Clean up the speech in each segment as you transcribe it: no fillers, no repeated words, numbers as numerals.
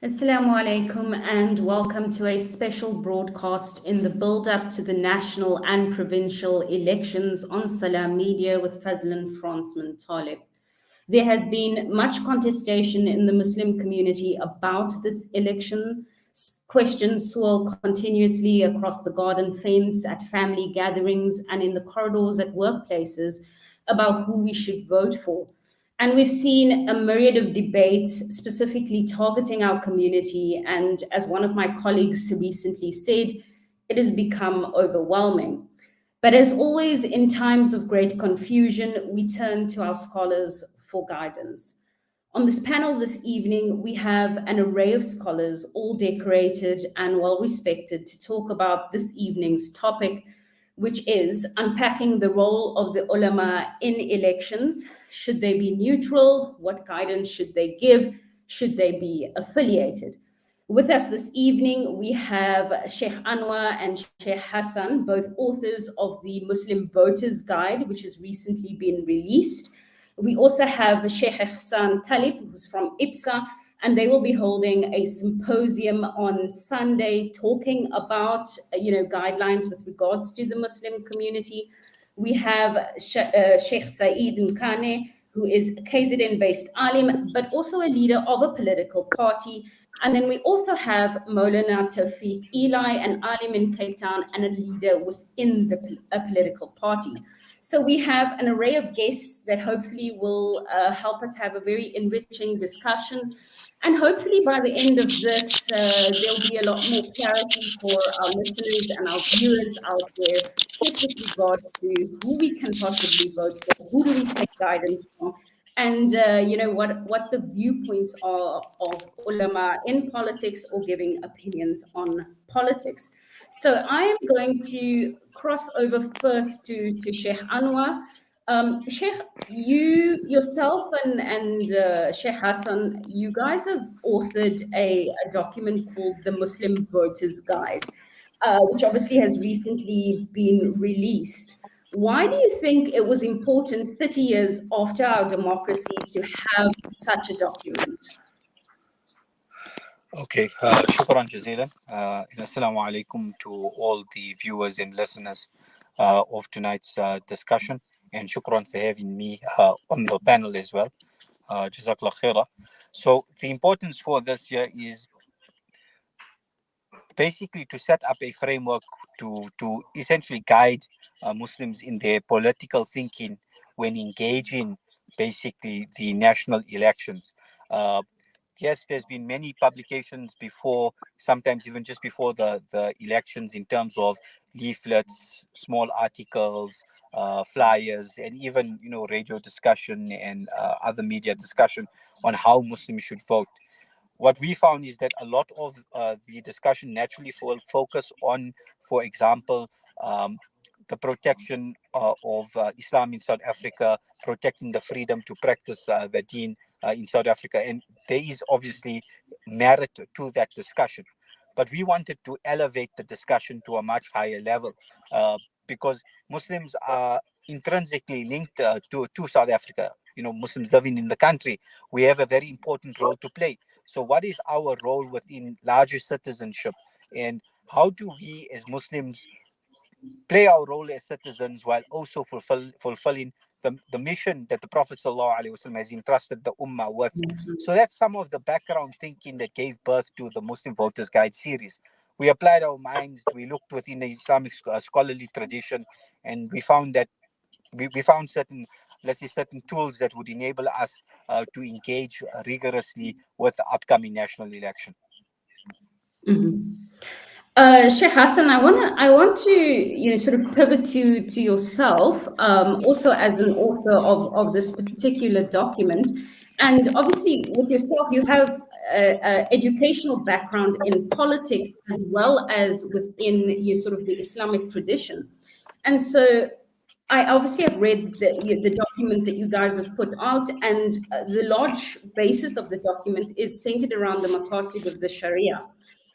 Assalamu alaikum and welcome to a special broadcast in the build-up to the national and provincial elections on Salam Media with Fazlin Fransman-Taliep. There has been much contestation in the Muslim community about this election. Questions swirl continuously across the garden fence, at family gatherings, and in the corridors at workplaces about who we should vote for. And we've seen a myriad of debates specifically targeting our community. And as one of my colleagues recently said, it has become overwhelming. But as always, in times of great confusion, we turn to our scholars for guidance. On this panel this evening, we have an array of scholars, all decorated and well respected, to talk about this evening's topic, which is unpacking the role of the ulama in elections. Should they be neutral? What guidance should they give? Should they be affiliated? With us this evening, we have Sheikh Anwar and Sheikh Hasan, both authors of the Muslim Voters Guide, which has recently been released. We also have Sheikh Fransman-Taliep, who's from IPSA, and they will be holding a symposium on Sunday talking about, guidelines with regards to the Muslim community. We have Sheikh Saeed Mkane, who is a KZN-based Alim, but also a leader of a political party. And then we also have Maulana Tawfiq Eli, an Alim in Cape Town and a leader within a political party. So we have an array of guests that hopefully will help us have a very enriching discussion. And hopefully by the end of this, there'll be a lot more clarity for our listeners and our viewers out there, just with regards to who we can possibly vote for, who do we take guidance from, and what the viewpoints are of ulama in politics or giving opinions on politics. So I am going to cross over first to Sheikh Anwar. Sheikh, you yourself and Sheikh Hasan, you guys have authored a document called the Muslim Voters Guide, which obviously has recently been released. Why do you think it was important 30 years after our democracy to have such a document? Okay, shukran jazilan. And assalamu alaikum to all the viewers and listeners of tonight's discussion. And shukran for having me on the panel as well. Jazakallah khaira. So the importance for this year is basically to set up a framework to essentially guide Muslims in their political thinking when engaging basically the national elections. Yes, there's been many publications before, sometimes even just before the elections, in terms of leaflets, small articles, flyers, and even radio discussion and other media discussion on how Muslims should vote. What we found is that a lot of the discussion naturally will focus on, for example, the protection of Islam in South Africa, protecting the freedom to practice the deen in South Africa. And there is obviously merit to that discussion. But we wanted to elevate the discussion to a much higher level because Muslims are intrinsically linked to South Africa. Muslims living in the country, we have a very important role to play. So what is our role within larger citizenship? And how do we as Muslims play our role as citizens while also fulfilling the mission that the Prophet ﷺ has entrusted the Ummah with? So that's some of the background thinking that gave birth to the Muslim Voters Guide series. We applied our minds, we looked within the Islamic scholarly tradition, and we found that we found certain tools that would enable us to engage rigorously with the upcoming national election. Mm-hmm. Sheikh Hasan, I want to sort of pivot to yourself, also as an author of this particular document, and obviously with yourself you have an educational background in politics as well as within sort of the Islamic tradition, and so I obviously have read the document that you guys have put out, and the large basis of the document is centered around the maqasid of the Sharia.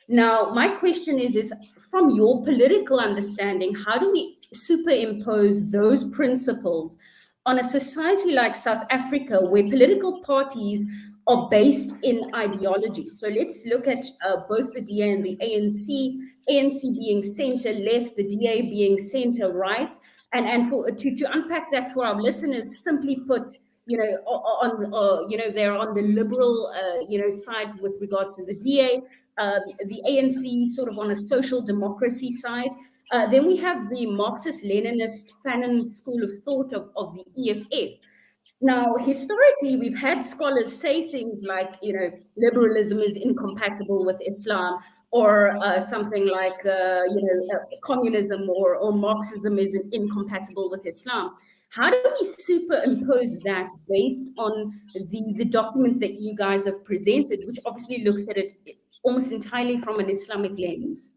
Now, my question is from your political understanding, how do we superimpose those principles on a society like South Africa, where political parties are based in ideology. So let's look at both the DA and the ANC, ANC being center left, the DA being center right. And for to unpack that for our listeners, simply put, they're on the liberal, side with regards to the DA, the ANC sort of on a social democracy side. Then we have the Marxist-Leninist Fanon school of thought of the EFF. Now, historically, we've had scholars say things like, liberalism is incompatible with Islam, or something like, communism or Marxism is incompatible with Islam. How do we superimpose that based on the document that you guys have presented, which obviously looks at it almost entirely from an Islamic lens?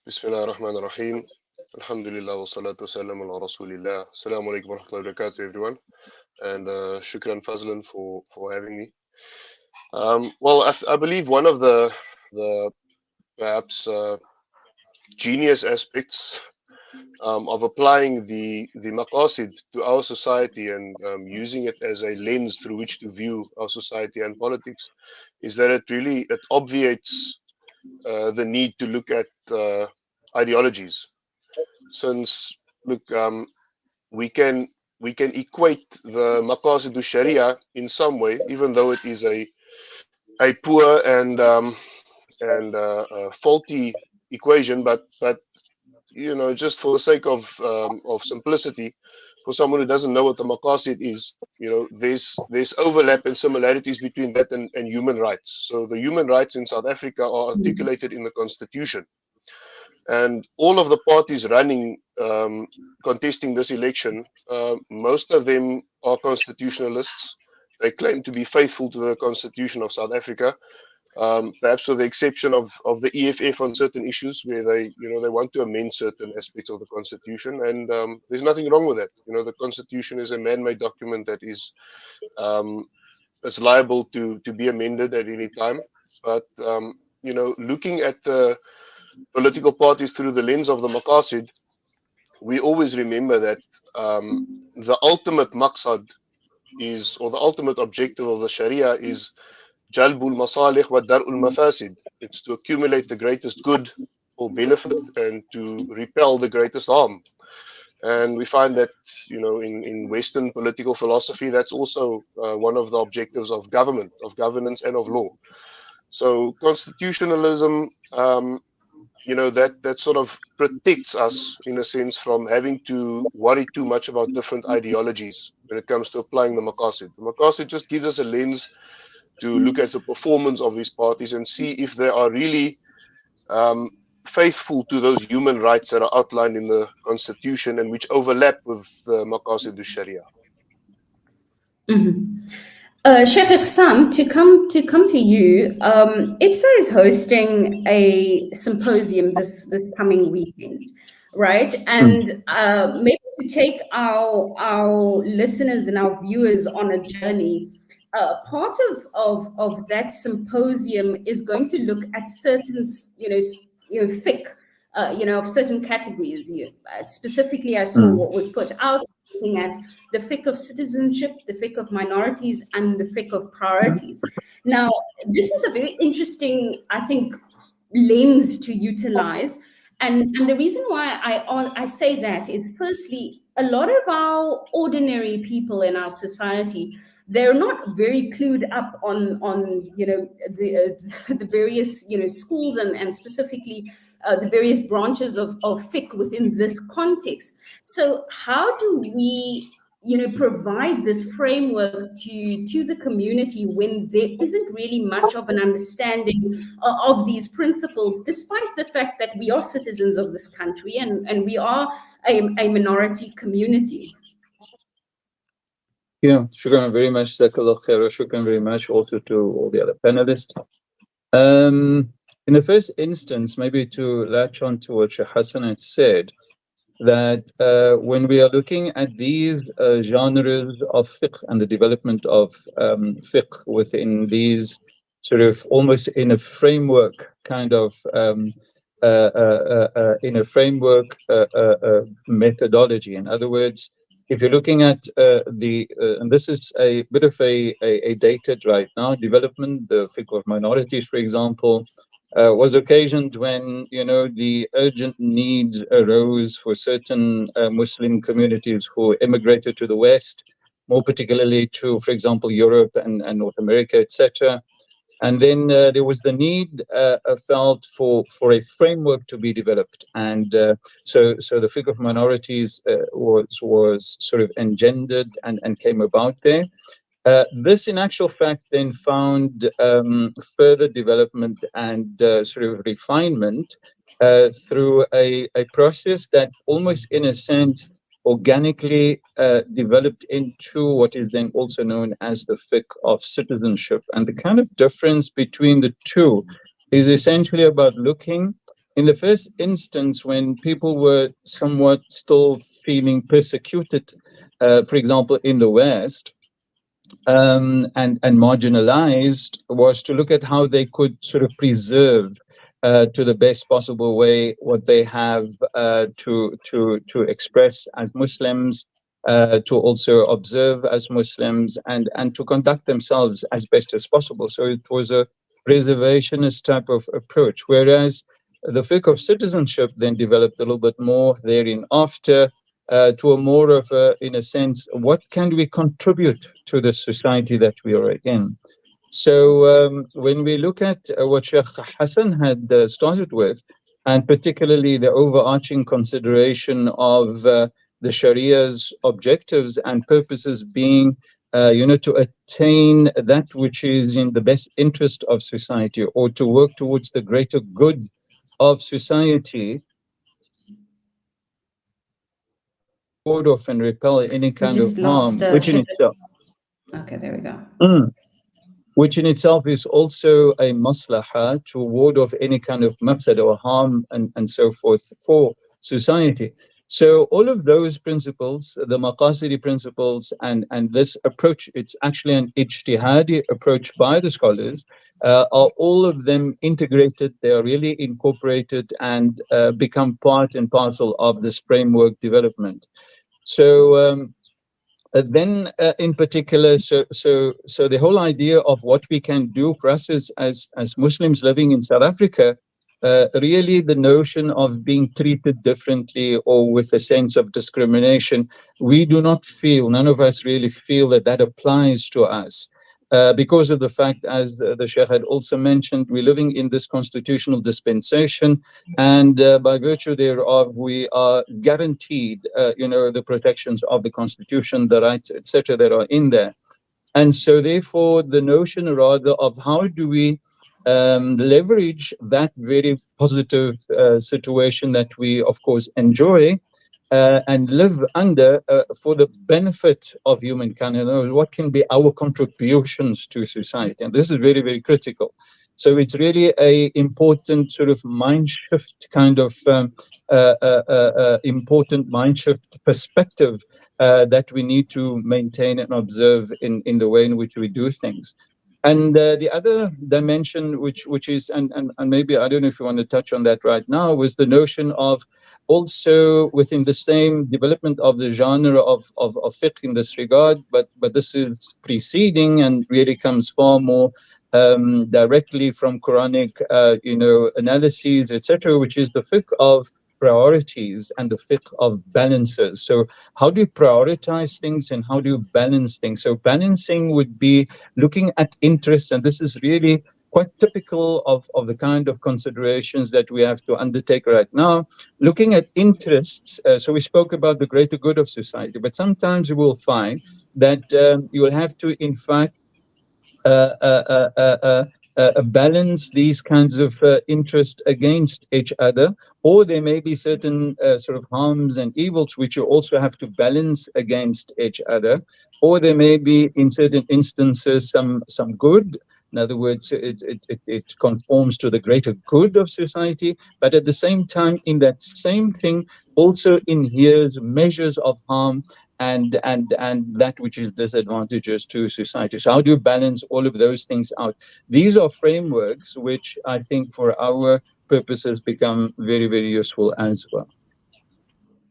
Bismillah ar-Rahman ar-Rahim. Alhamdulillah wa salatu wa salam ala Rasulillah. Assalamu alaikum wa rahmatullahi wa barakatuh, everyone. And shukran Fazlin for having me. Well, I believe one of the perhaps genius aspects of applying the maqasid to our society and using it as a lens through which to view our society and politics is that it obviates the need to look at ideologies. Since, look, we can equate the maqasid sharia in some way, even though it is a poor and faulty equation, but just for the sake of simplicity, for someone who doesn't know what the maqasid is, there's overlap and similarities between that and human rights. So the human rights in South Africa are articulated in the constitution, and all of the parties running contesting this election, most of them are constitutionalists. They claim to be faithful to the Constitution of South Africa, perhaps with the exception of the EFF on certain issues where they want to amend certain aspects of the Constitution, and there's nothing wrong with that. The Constitution is a man-made document that is it's liable to be amended at any time. But looking at the political parties through the lens of the maqasid, we always remember that the ultimate maqsad is, or the ultimate objective of the Sharia is jalbul masalih wa dar'ul mafasid. It's to accumulate the greatest good or benefit and to repel the greatest harm. And we find that, in Western political philosophy, that's also one of the objectives of government, of governance, and of law. So constitutionalism, that sort of protects us, in a sense, from having to worry too much about different ideologies when it comes to applying the maqasid. The maqasid just gives us a lens to look at the performance of these parties and see if they are really faithful to those human rights that are outlined in the Constitution and which overlap with the maqasid al-Sharia. Sheikh Ihsaan, to come to you, IPSA is hosting a symposium this coming weekend, right? And maybe to take our listeners and our viewers on a journey, part of that symposium is going to look at certain, fiqh, of certain categories. Specifically, I saw what was put out, looking at the fiqh of citizenship, the fiqh of minorities, and the fiqh of priorities. Now, this is a very interesting, I think, lens to utilize. And the reason why I say that is, firstly, a lot of our ordinary people in our society, they're not very clued up on the various schools and specifically the various branches of fiqh within this context. So how do we provide this framework to the community when there isn't really much of an understanding of these principles, despite the fact that we are citizens of this country and we are a minority community? Yeah, shukran very much, Jazakallah khair. Shukran very much also to all the other panelists. In the first instance, maybe to latch on to what Sheikh Hasan had said, that when we are looking at these genres of fiqh and the development of fiqh within these sort of almost in a framework kind of in a framework methodology. In other words, if you're looking at and this is a bit of a dated right now development, the fiqh of minorities, for example, was occasioned when, you know, the urgent needs arose for certain Muslim communities who immigrated to the West, more particularly to, for example, Europe and North America, etc. And then there was the need felt for a framework to be developed, and so the fiqh of minorities was sort of engendered and came about there. This, in actual fact, then found further development and sort of refinement through a process that almost, in a sense, organically developed into what is then also known as the fiqh of citizenship. And the kind of difference between the two is essentially about looking, in the first instance, when people were somewhat still feeling persecuted, for example, in the West, and marginalized, was to look at how they could sort of preserve to the best possible way what they have to express as Muslims, to also observe as Muslims, and to conduct themselves as best as possible. So it was a preservationist type of approach, whereas the fiqh of citizenship then developed a little bit more therein after, to a more of a, in a sense, what can we contribute to the society that we are in? So when we look at what Sheikh Hasan had started with, and particularly the overarching consideration of the Sharia's objectives and purposes being, to attain that which is in the best interest of society, or to work towards the greater good of society, ward off and repel any kind of harm, which in itself, okay, there we go. Which in itself is also a maslaha, to ward off any kind of mafsada or harm and so forth for society. So all of those principles, the maqasidi principles, and this approach, it's actually an ijtihadi approach by the scholars, are all of them integrated. They are really incorporated and become part and parcel of this framework development. So then in particular, so the whole idea of what we can do for us as Muslims living in South Africa, really the notion of being treated differently or with a sense of discrimination, we do not feel, none of us really feel that applies to us. Because of the fact, as the Sheikh had also mentioned, we're living in this constitutional dispensation, and by virtue thereof, we are guaranteed, the protections of the Constitution, the rights, etc., that are in there. And so, therefore, the notion rather of how do we leverage that very positive situation that we, of course, enjoy, and live under for the benefit of humankind, and what can be our contributions to society. And this is very, very critical. So it's really a important sort of mind shift, kind of important mind shift perspective that we need to maintain and observe in the way in which we do things. And the other dimension, which is, and maybe, I don't know if you want to touch on that right now, was the notion of also within the same development of the genre of fiqh in this regard, but this is preceding and really comes far more directly from Quranic, analyses, etc., which is the fiqh of priorities and the fiqh of balances. So how do you prioritize things and how do you balance things? So balancing would be looking at interests, and this is really quite typical of the kind of considerations that we have to undertake right now. Looking at interests, so we spoke about the greater good of society, but sometimes you will find that you will have to, in fact, balance these kinds of interests against each other, or there may be certain sort of harms and evils which you also have to balance against each other, or there may be in certain instances some good. In other words, it conforms to the greater good of society, but at the same time, in that same thing, also inheres measures of harm and that which is disadvantageous to society. So how do you balance all of those things out? These are frameworks which I think for our purposes become very, very useful as well.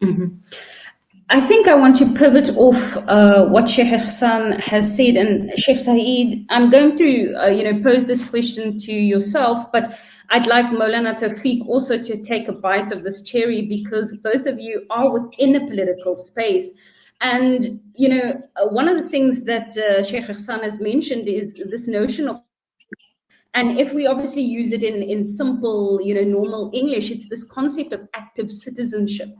Mm-hmm. I think I want to pivot off what Sheikh Ihsaan has said, and Sheikh Saeed, I'm going to pose this question to yourself, but I'd like Maulana Tawfiq also to take a bite of this cherry, because both of you are within a political space. And one of the things that Sheikh Ihsaan has mentioned is this notion of, and if we obviously use it in simple, normal English, it's this concept of active citizenship.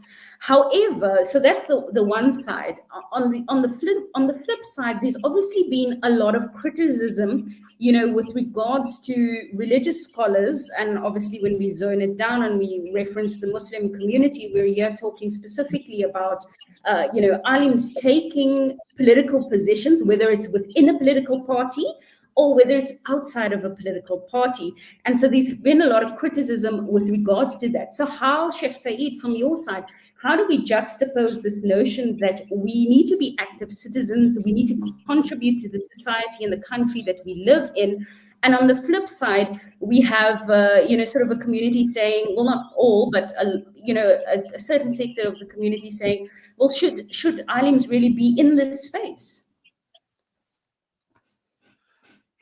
However, so that's the one side. On the flip side, there's obviously been a lot of criticism, with regards to religious scholars, and obviously when we zone it down and we reference the Muslim community, we're here talking specifically about alims taking political positions, whether it's within a political party or whether it's outside of a political party. And so there's been a lot of criticism with regards to that. So how, Sheikh Saeed, from your side, how do we juxtapose this notion that we need to be active citizens, we need to contribute to the society and the country that we live in? And on the flip side, we have, sort of a community saying, well, not all, but, a certain sector of the community saying, well, should alims really be in this space?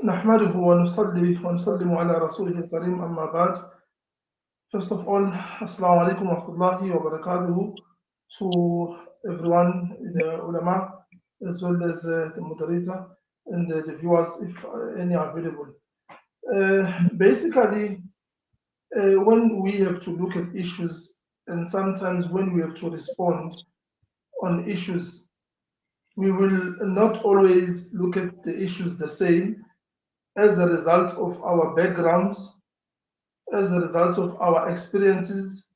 نحمده ونصلي ونسلم على رسوله الكريم أما بعد. First of all, Assalamu alaikum wa rahmatullahi wa barakatuhu to everyone, the ulama, as well as the moderator and the viewers, if any are available. Basically, when we have to look at issues, and sometimes when we have to respond on issues, we will not always look at the issues the same, as a result of our backgrounds, as a result of our experiences,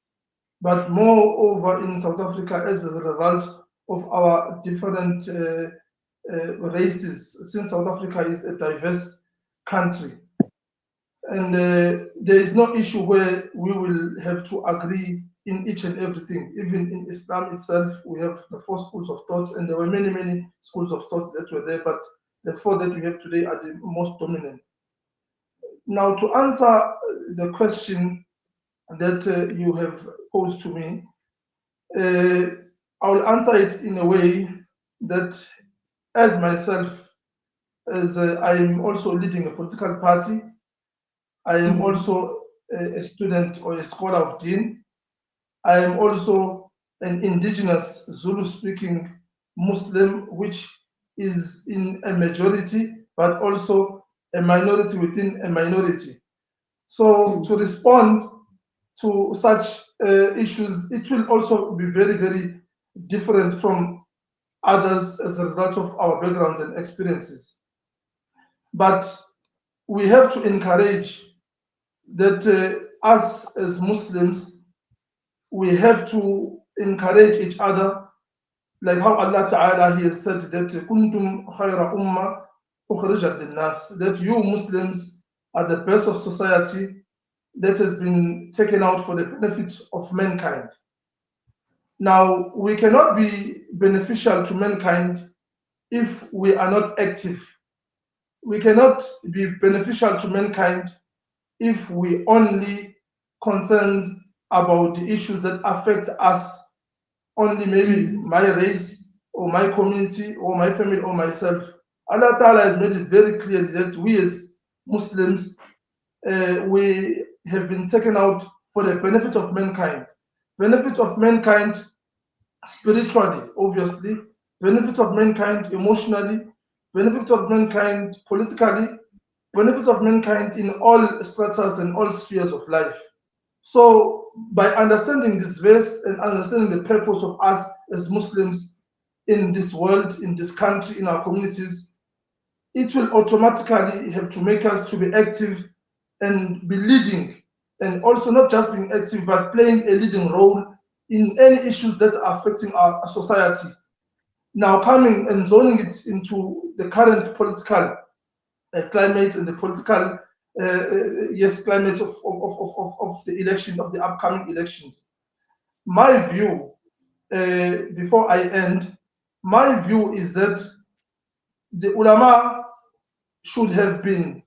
but moreover in South Africa as a result of our different races, since South Africa is a diverse country. And there is no issue where we will have to agree in each and everything. Even in Islam itself, we have the 4 schools of thought, and there were many, many schools of thought that were there, but the 4 that we have today are the most dominant. Now, to answer the question that you have posed to me, I will answer it in a way that, as myself, as I am also leading a political party, I am also a student or a scholar of Deen. I am also an indigenous Zulu-speaking Muslim, which is in a majority, but also a minority within a minority. So to respond to such issues, it will also be very, very different from others as a result of our backgrounds and experiences. But we have to encourage that us as Muslims, we have to encourage each other, like how Allah Ta'ala, He has said that kuntum khayra ummah ukhrijat lin-nas, that you Muslims are the best of society that has been taken out for the benefit of mankind. Now, we cannot be beneficial to mankind if we are not active. We cannot be beneficial to mankind if we only concerned about the issues that affect us, only maybe my race or my community or my family or myself. Allah Ta'ala has made it very clear that we as Muslims, we have been taken out for the benefit of mankind. Benefit of mankind spiritually, obviously, benefit of mankind emotionally, benefit of mankind politically, benefit of mankind in all stratas and all spheres of life. So by understanding this verse and understanding the purpose of us as Muslims in this world, in this country, in our communities, it will automatically have to make us to be active and be leading, and also not just being active, but playing a leading role in any issues that are affecting our society. Now, coming and zoning it into the current political climate and the political climate of the election, of the upcoming elections. My view, before I end, my view is that the ulama should have been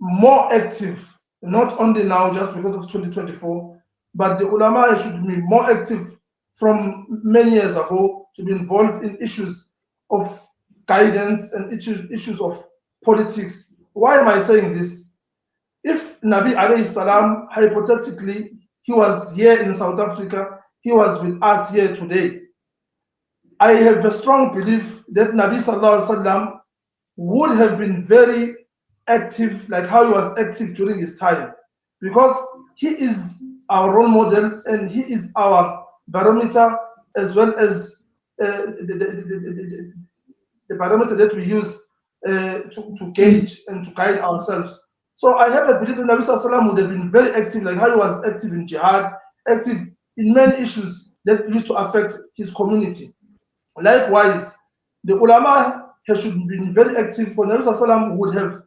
more active, not only now just because of 2024, but the ulama should be more active from many years ago to be involved in issues of guidance and issues of politics. Why am I saying this? If Nabi alayhi salam, hypothetically, he was here in South Africa, he was with us here today, I have a strong belief that Nabi sallallahu alaihi wasallam would have been very active, like how he was active during his time, because he is our role model and he is our barometer, as well as the barometer that we use to gauge and to guide ourselves. So I have a belief that Nabi sallallahu alaihi wasallam would have been very active, like how he was active in jihad, active in many issues that used to affect his community. Likewise, the ulama should have been very active, for Nabi sallallahu alaihi wasallam would have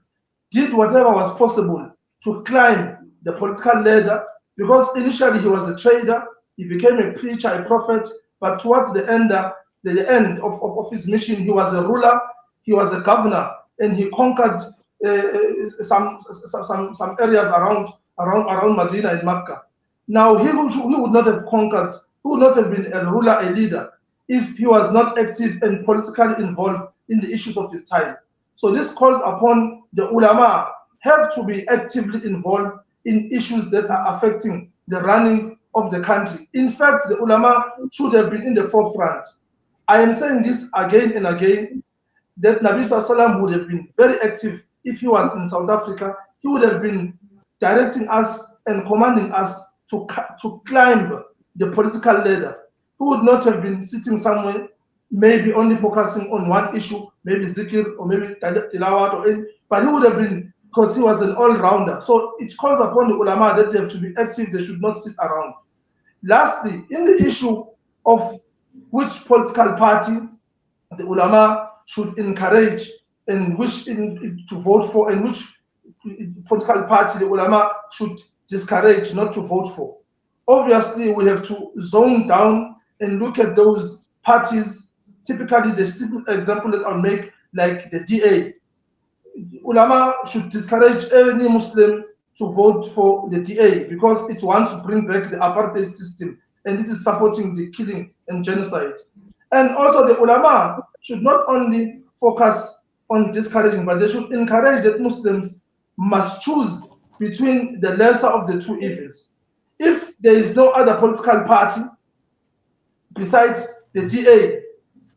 did whatever was possible to climb the political ladder, because initially he was a trader, he became a preacher, a prophet, but towards the end of his mission, he was a ruler, he was a governor, and he conquered some areas around Medina and Mecca. Now he would not have conquered, he would not have been a ruler, a leader, if he was not active and politically involved in the issues of his time. So this calls upon the ulama have to be actively involved in issues that are affecting the running of the country. In fact, the ulama should have been in the forefront. I am saying this again and again, that Nabi sallallahu alaihi wasallam would have been very active if he was in South Africa. He would have been directing us and commanding us to climb the political ladder. He would not have been sitting somewhere, maybe only focusing on one issue, maybe zikr or maybe tilawat, but he would have been, because he was an all-rounder. So it calls upon the ulama that they have to be active, they should not sit around. Lastly, in the issue of which political party the ulama should encourage and wish to vote for, and which political party the ulama should discourage not to vote for. Obviously, we have to zone down and look at those parties. Typically, the simple example that I'll make, like the DA. Ulama should discourage any Muslim to vote for the DA, because it wants to bring back the apartheid system, and this is supporting the killing and genocide. And also the ulama should not only focus on discouraging, but they should encourage that Muslims must choose between the lesser of the two evils. If there is no other political party besides the DA,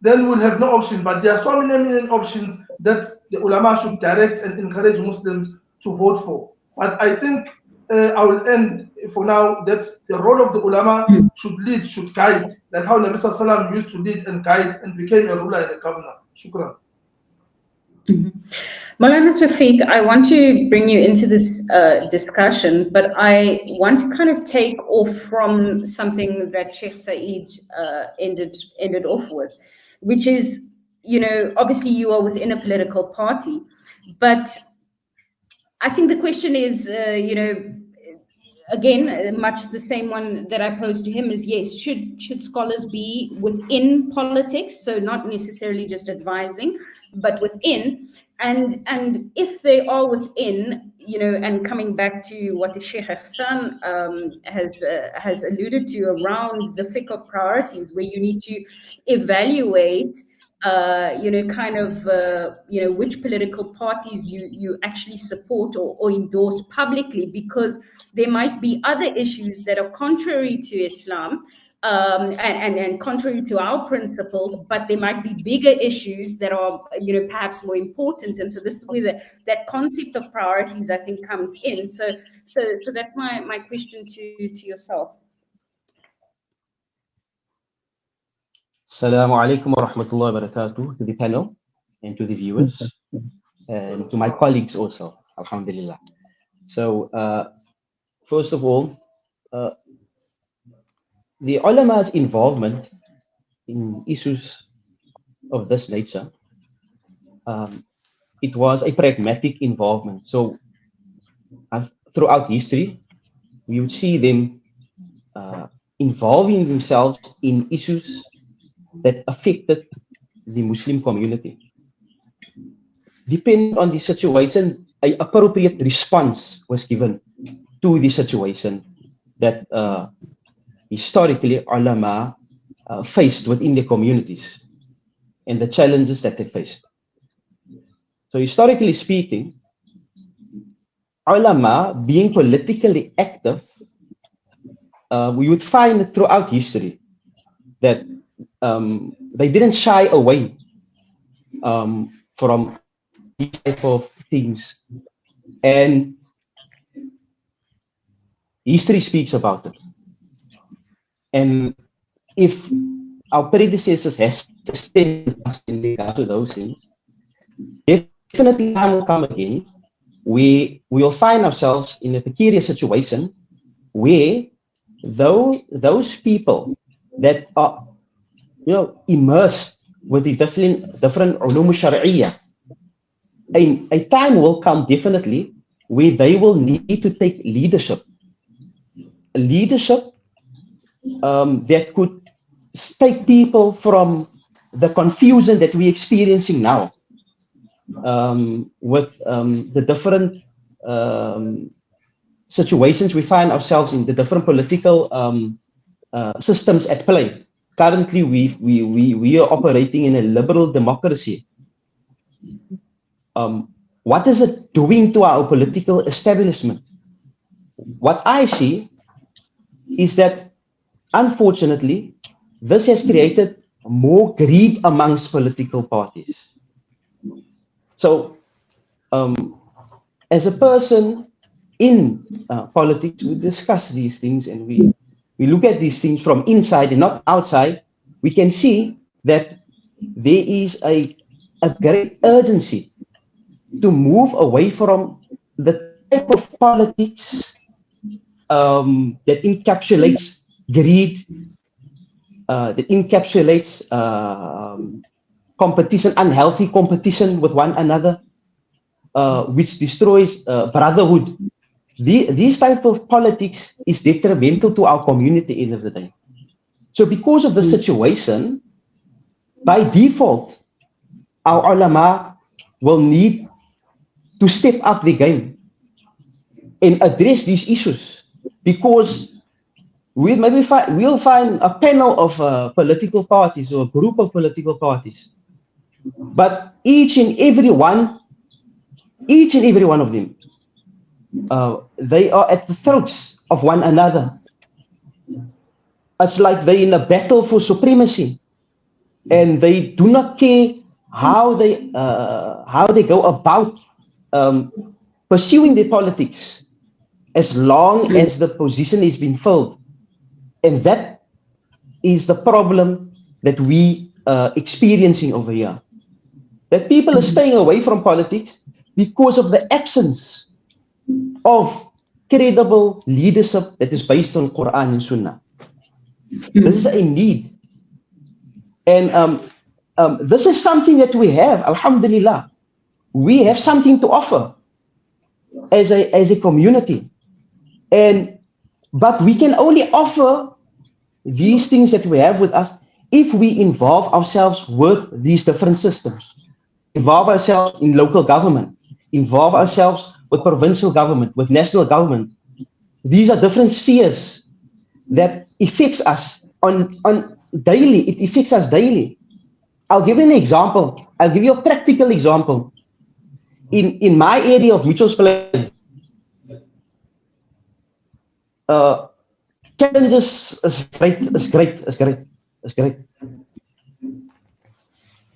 then we'll have no option. But there are so many options that the ulama should direct and encourage Muslims to vote for. But I think I will end for now that the role of the ulama should lead, should guide, like how Nabi sallallahu alaihi wasallam used to lead and guide and became a ruler and a governor. Shukran. Maulana Tawfiq, I want to bring you into this discussion, but I want to kind of take off from something that Sheikh Saeed ended off with, which is, obviously you are within a political party, but I think the question is, again, much the same one that I posed to him is, yes, should scholars be within politics? So not necessarily just advising, but within. And if they are within, and coming back to what the Sheikh Ihsaan has alluded to around the fiqh of priorities, where you need to evaluate which political parties you actually support or endorse publicly, because there might be other issues that are contrary to Islam and contrary to our principles, but there might be bigger issues that are, perhaps more important. And so this is where that concept of priorities, I think, comes in. So that's my question to yourself. Assalamu alaikum wa rahmatullahi wa barakatuh to the panel and to the viewers and to my colleagues also, alhamdulillah. So first of all, the ulama's involvement in issues of this nature, it was a pragmatic involvement. So throughout history, we would see them involving themselves in issues that affected the Muslim community. Depending on the situation, an appropriate response was given to the situation that historically ulama faced within their communities and the challenges that they faced. So historically speaking, ulama being politically active, we would find throughout history that they didn't shy away from these type of things, and history speaks about it. And if our predecessors has sustained us in regard to those things, definitely time will come again. We will find ourselves in a precarious situation where those people that are, immersed with the different ulum sharia, a time will come definitely where they will need to take leadership that could take people from the confusion that we're experiencing now with the different situations we find ourselves in, the different political systems at play. Currently, we are operating in a liberal democracy. What is it doing to our political establishment? What I see is that, unfortunately, this has created more greed amongst political parties. So, as a person in politics, we discuss these things and we look at these things from inside and not outside. We can see that there is a great urgency to move away from the type of politics that encapsulates greed, that encapsulates competition, unhealthy competition with one another, which destroys brotherhood. These type of politics is detrimental to our community at the end of the day. So because of the situation, by default, our ulama will need to step up the game and address these issues, because we'll find a panel of political parties or a group of political parties, but each and every one of them, they are at the throats of one another. It's like they're in a battle for supremacy, and they do not care how they go about pursuing their politics, as long as the position is being filled. And that is the problem that we are experiencing over here. That people are staying away from politics because of the absence of credible leadership that is based on Quran and Sunnah. This is a need. And this is something that we have, alhamdulillah. We have something to offer as a community. But we can only offer these things that we have with us if we involve ourselves with these different systems. Involve ourselves in local government, involve ourselves with provincial government, with national government. These are different spheres that affects us on daily. It affects us daily. I'll give you an example. I'll give you a practical example. In my area of Mitchell's Plain, challenges is great.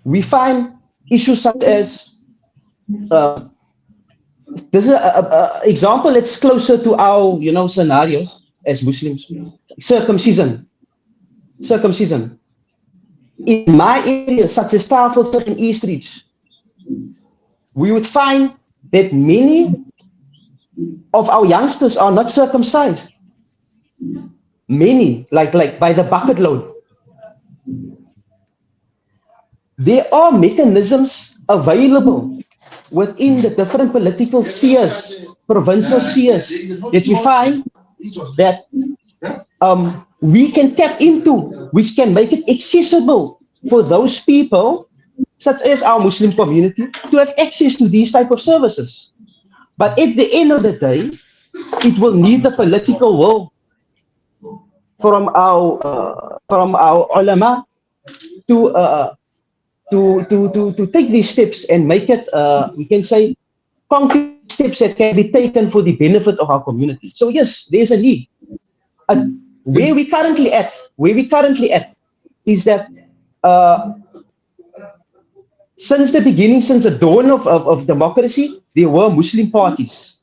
We find issues such as this is an example that's closer to our scenarios as Muslims. Circumcision. In my area, such as Tafel and Eastridge, we would find that many of our youngsters are not circumcised. Many, like by the bucket load. There are mechanisms available within the different political spheres, provincial spheres, that you find that we can tap into, which can make it accessible for those people, such as our Muslim community, to have access to these type of services. But at the end of the day, it will need the political will from our ulama to take these steps and make it, we can say, concrete steps that can be taken for the benefit of our community. So yes, there's a need. Where we currently at is that since the beginning, since the dawn of democracy, there were Muslim parties,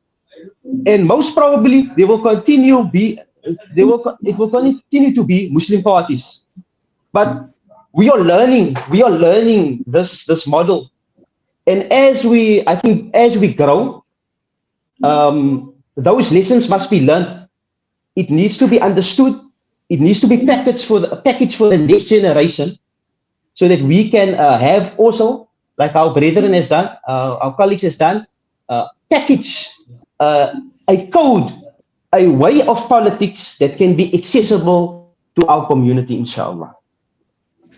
and most probably it will continue to be Muslim parties. But we are learning this model, and as we grow, those lessons must be learned. It needs to be understood. It needs to be packaged for the next generation, so that we can have also, like our brethren has done, our colleagues has done, package a code, a way of politics that can be accessible to our community, inshallah.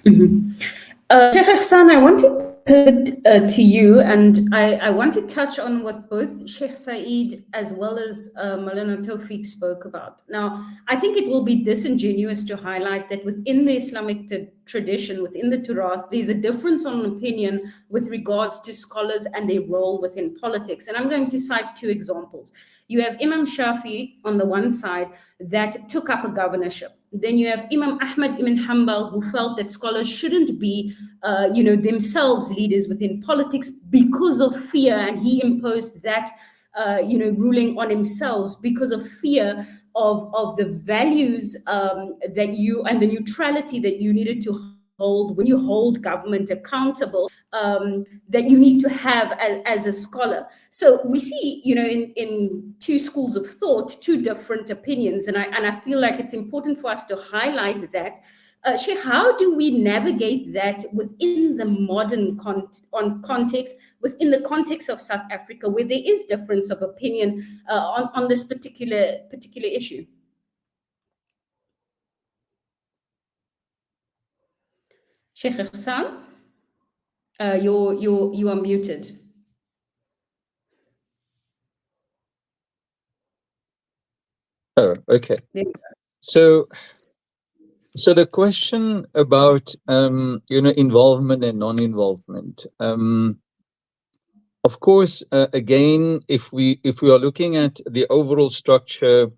Sheikh Ihsaan, I want to put to you, and I want to touch on what both Sheikh Saeed as well as Maulana Tawfiq spoke about. Now, I think it will be disingenuous to highlight that within the Islamic tradition, within the Turath, there's a difference on opinion with regards to scholars and their role within politics. And I'm going to cite two examples. You have Imam Shafi on the one side that took up a governorship. Then you have Imam Ahmad ibn Hanbal, who felt that scholars shouldn't be, themselves leaders within politics because of fear, and he imposed that, ruling on himself because of fear of the values that you and the neutrality that you needed to hold when you hold government accountable, that you need to have as a scholar. So we see, in two schools of thought, two different opinions, and I feel like it's important for us to highlight that. Sheikh, how do we navigate that within the modern context, within the context of South Africa, where there is difference of opinion on this particular issue? Sheikh Ihsaan, you are muted. Oh, okay. So the question about involvement and non-involvement. Of course, again, if we are looking at the overall structure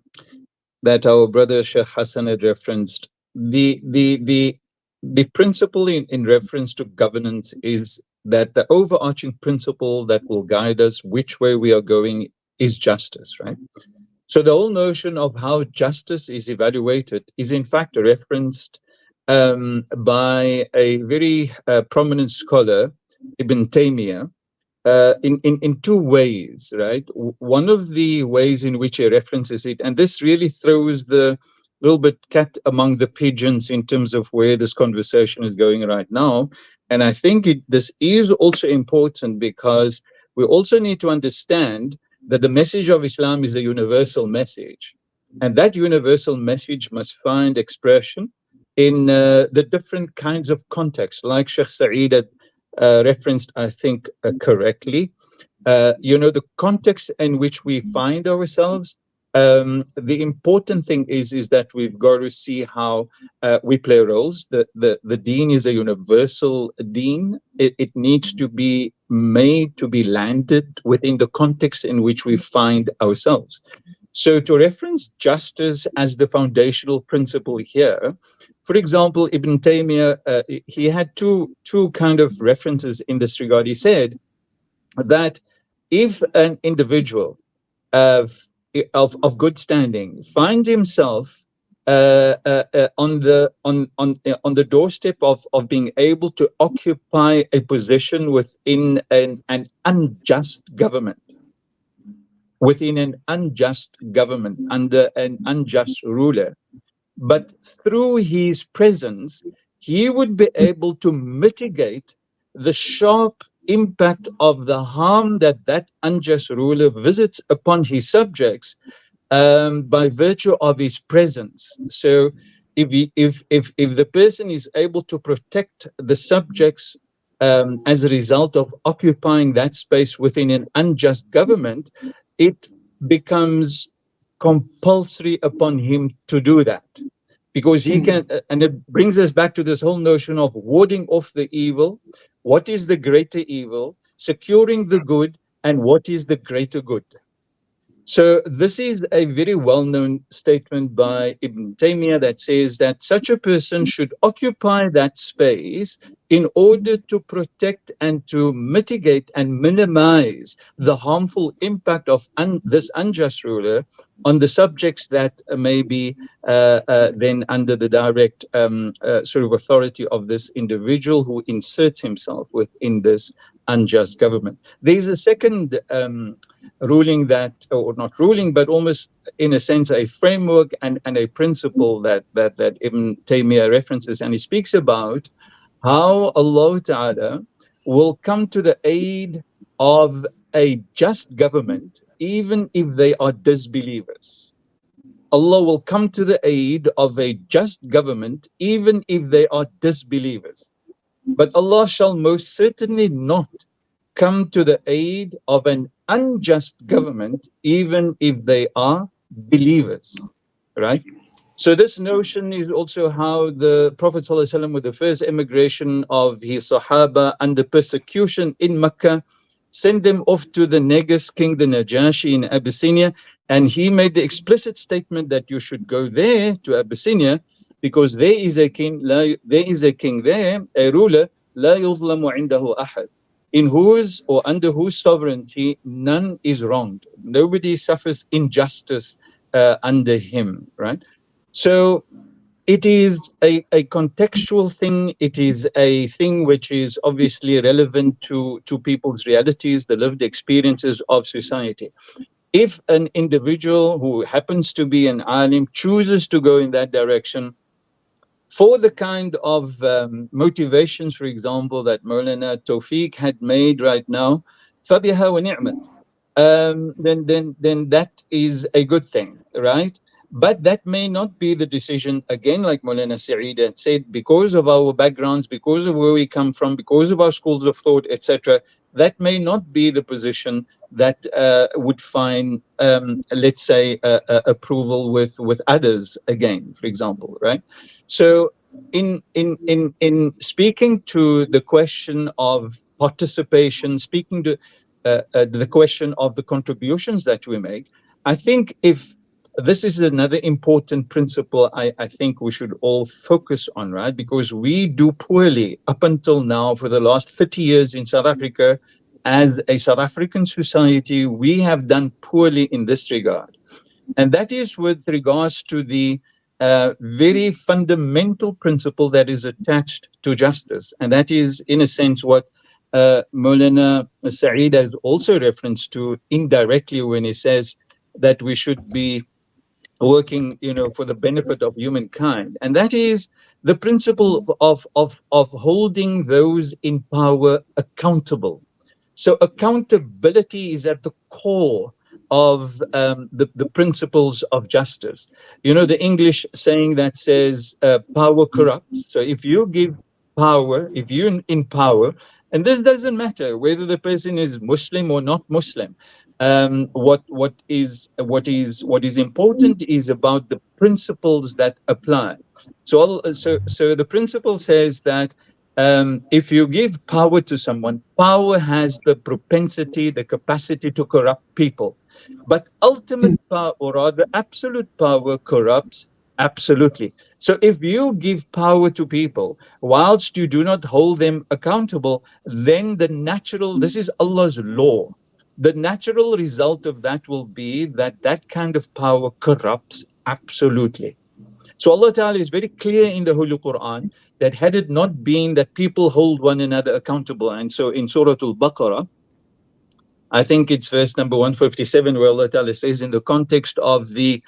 that our brother Sheikh Hasan had referenced, the principle in reference to governance is that the overarching principle that will guide us which way we are going is justice, right? So the whole notion of how justice is evaluated is in fact referenced by a very prominent scholar, Ibn Taymiyyah, in two ways, right? One of the ways in which he references it, and this really throws the little bit cat among the pigeons in terms of where this conversation is going right now. And I think this is also important because we also need to understand that the message of Islam is a universal message. And that universal message must find expression in the different kinds of contexts, like Sheikh Saeed had referenced, I think, correctly. The context in which we find ourselves, the important thing is that we've got to see how we play roles. The deen is a universal deen. It needs to be made to be landed within the context in which we find ourselves. So to reference justice as the foundational principle here, for example, Ibn Taymiyyah, he had two kind of references in this regard. He said that if an individual of good standing finds himself on the doorstep of being able to occupy a position within an unjust government, under an unjust ruler, but through his presence, he would be able to mitigate the sharp impact of the harm that unjust ruler visits upon his subjects by virtue of his presence. So if the person is able to protect the subjects as a result of occupying that space within an unjust government, it becomes compulsory upon him to do that. because he can, and it brings us back to this whole notion of warding off the evil. What is the greater evil? Securing the good, and what is the greater good? So this is a very well-known statement by Ibn Taymiyyah that says that such a person should occupy that space in order to protect and to mitigate and minimize the harmful impact of this unjust ruler on the subjects that may be then under the direct sort of authority of this individual who inserts himself within this unjust government. There's a second ruling that, or not ruling, but almost in a sense a framework and a principle that Ibn Taymiyyah references, and he speaks about how Allah Ta'ala will come to the aid of a just government even if they are disbelievers. Allah will come to the aid of a just government even if they are disbelievers. But Allah shall most certainly not come to the aid of an unjust government, even if they are believers, right? So this notion is also how the Prophet ﷺ, with the first immigration of his Sahaba under persecution in Mecca, sent them off to the Negus king, the Najashi in Abyssinia, and he made the explicit statement that you should go there to Abyssinia because there is a king there, a ruler, لا يظلم عنده أحد, in whose or under whose sovereignty none is wronged. Nobody suffers injustice under him, right? So it is a contextual thing. It is a thing which is obviously relevant to people's realities, the lived experiences of society. If an individual who happens to be an alim chooses to go in that direction, for the kind of motivations, for example, that Maulana Tawfiq had made right now, فَبِهَا وَنِعْمَتْ, then that is a good thing, right? But that may not be the decision, again, like Maulana Saeed had said, because of our backgrounds, because of where we come from, because of our schools of thought, etc. That may not be the position that would find, let's say, approval with others again, for example, right? So in speaking to the question of participation, speaking to the question of the contributions that we make, I think if this is another important principle I think we should all focus on, right? Because we do poorly up until now for the last 30 years in South Africa. As a South African society, we have done poorly in this regard. And that is with regards to the very fundamental principle that is attached to justice. And that is, in a sense, what Maulana Saeed has also referenced to indirectly when he says that we should be working, for the benefit of humankind. And that is the principle of holding those in power accountable. So accountability is at the core of the principles of justice. The English saying that says power corrupts. So if you give power, if you're in power, and this doesn't matter whether the person is Muslim or not Muslim, what is important is about the principles that apply. So the principle says that if you give power to someone, power has the propensity, the capacity to corrupt people. But ultimate power, or rather absolute power, corrupts absolutely. So if you give power to people whilst you do not hold them accountable, then this is Allah's law. The natural result of that will be that kind of power corrupts absolutely. So Allah Ta'ala is very clear in the Holy Quran that had it not been that people hold one another accountable, and so in Surah Al-Baqarah, I think it's verse number 157, where Allah Ta'ala says in the context of the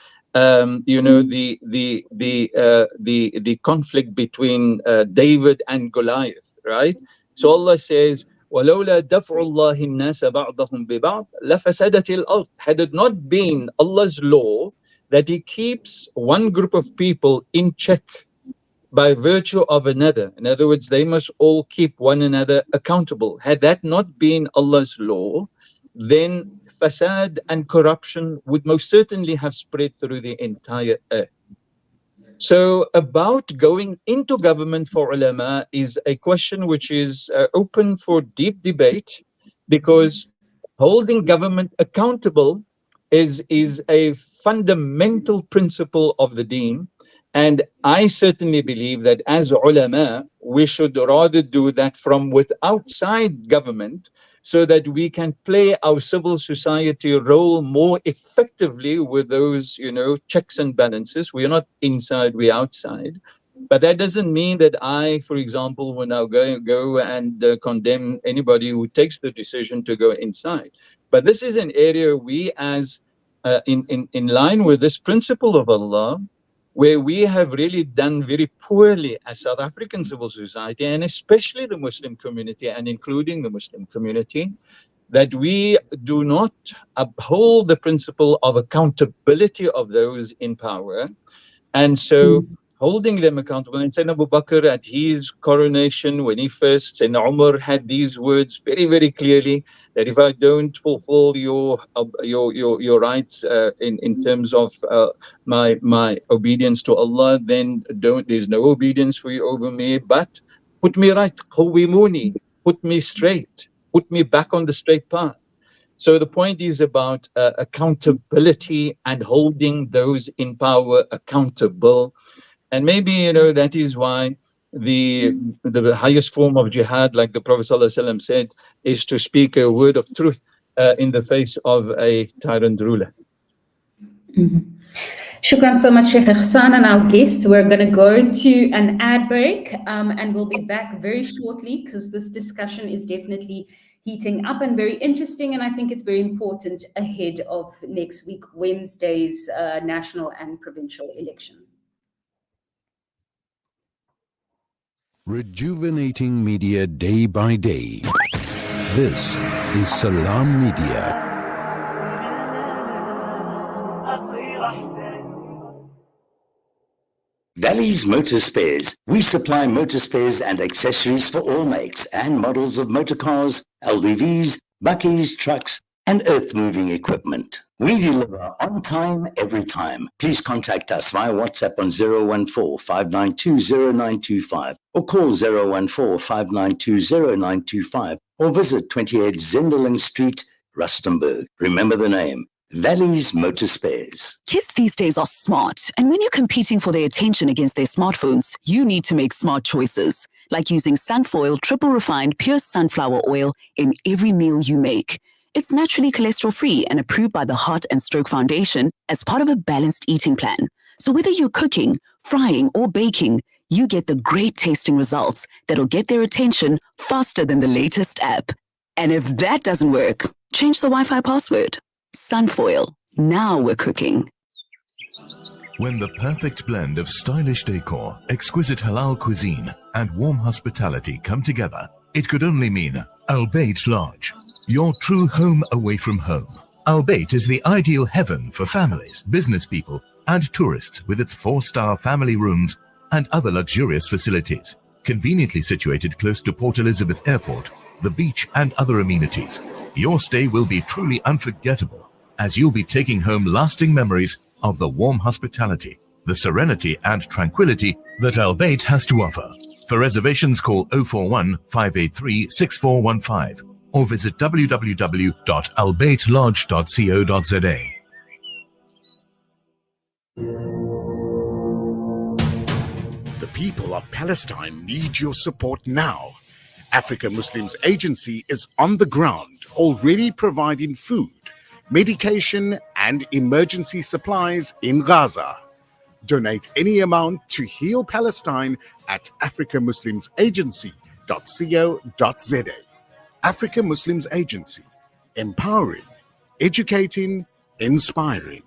conflict between David and Goliath, right? So Allah says, وَلَوْلَا دَفْعُ اللَّهِ النَّاسَ بَعْضَهُمْ بِبَعْضٍ لَفَسَدَتِ الْأَرْضِ. Had it not been Allah's law that He keeps one group of people in check by virtue of another, in other words, they must all keep one another accountable. Had that not been Allah's law, then fasad and corruption would most certainly have spread through the entire earth. So about going into government for ulama is a question which is open for deep debate, because holding government accountable is a fundamental principle of the deen. And I certainly believe that as ulama, we should rather do that from outside government, so that we can play our civil society role more effectively with those, checks and balances. We're not inside, we're outside. But that doesn't mean that I, for example, will now go and condemn anybody who takes the decision to go inside. But this is an area we, as in line with this principle of Allah, where we have really done very poorly as South African civil society, and especially the Muslim community, and including the Muslim community, that we do not uphold the principle of accountability of those in power. And so holding them accountable. And Sayyidina Abu Bakr at his coronation, when he first, Sayyidina Umar had these words very, very clearly, that if I don't fulfill your rights in terms of my obedience to Allah, then there's no obedience for you over me, but put me right, qawwimuni, put me straight, put me back on the straight path. So the point is about accountability and holding those in power accountable. And maybe, that is why the highest form of jihad, like the Prophet ﷺ said, is to speak a word of truth in the face of a tyrant ruler. Shukran so much, Sheikh Ihsaan, and our guests. We're going to go to an ad break, and we'll be back very shortly, because this discussion is definitely heating up and very interesting, and I think it's very important ahead of next week, Wednesday's national and provincial election. Rejuvenating media day by day. This is Salam Media. Valley's Motor Spares. We supply motor spares and accessories for all makes and models of motor cars, LDVs, buckies, trucks, and earth-moving equipment. We deliver on time, every time. Please contact us via WhatsApp on 014-592-0925 or call 014-592-0925 or visit 28 Zenderling Street, Rustenburg. Remember the name. Valley's Motor Spares. Kids these days are smart, and when you're competing for their attention against their smartphones, you need to make smart choices, like using Sunfoil triple refined pure sunflower oil in every meal you make. It's naturally cholesterol-free and approved by the Heart and Stroke Foundation as part of a balanced eating plan. So whether you're cooking, frying, or baking, you get the great tasting results that'll get their attention faster than the latest app. And if that doesn't work, change the Wi-Fi password. Sunfoil. Now we're cooking. When the perfect blend of stylish decor, exquisite halal cuisine, and warm hospitality come together, it could only mean Al Bayt Lodge, your true home away from home. Al Bayt is the ideal heaven for families, business people, and tourists, with its 4-star family rooms and other luxurious facilities, conveniently situated close to Port Elizabeth Airport, the beach, and other amenities. Your stay will be truly unforgettable, as you'll be taking home lasting memories of the warm hospitality, the serenity and tranquility that Al Bayt has to offer. For reservations, call 041-583-6415 or visit www.albaytlodge.co.za. The people of Palestine need your support now. Africa Muslims Agency is on the ground, already providing food, medication, and emergency supplies in Gaza. Donate any amount to Heal Palestine at africamuslimsagency.co.za. Africa Muslims Agency, empowering, educating, inspiring.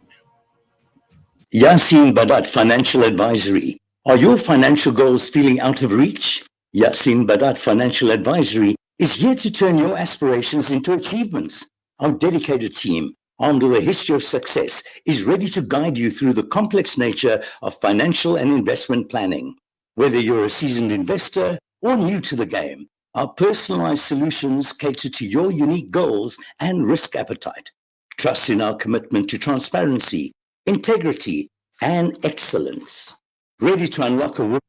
Yasin Badat Financial Advisory. Are your financial goals feeling out of reach? Yasin Badat Financial Advisory is here to turn your aspirations into achievements. Our dedicated team, armed with a history of success, is ready to guide you through the complex nature of financial and investment planning. Whether you're a seasoned investor or new to the game, our personalized solutions cater to your unique goals and risk appetite. Trust in our commitment to transparency, integrity, and excellence. ready to unlock a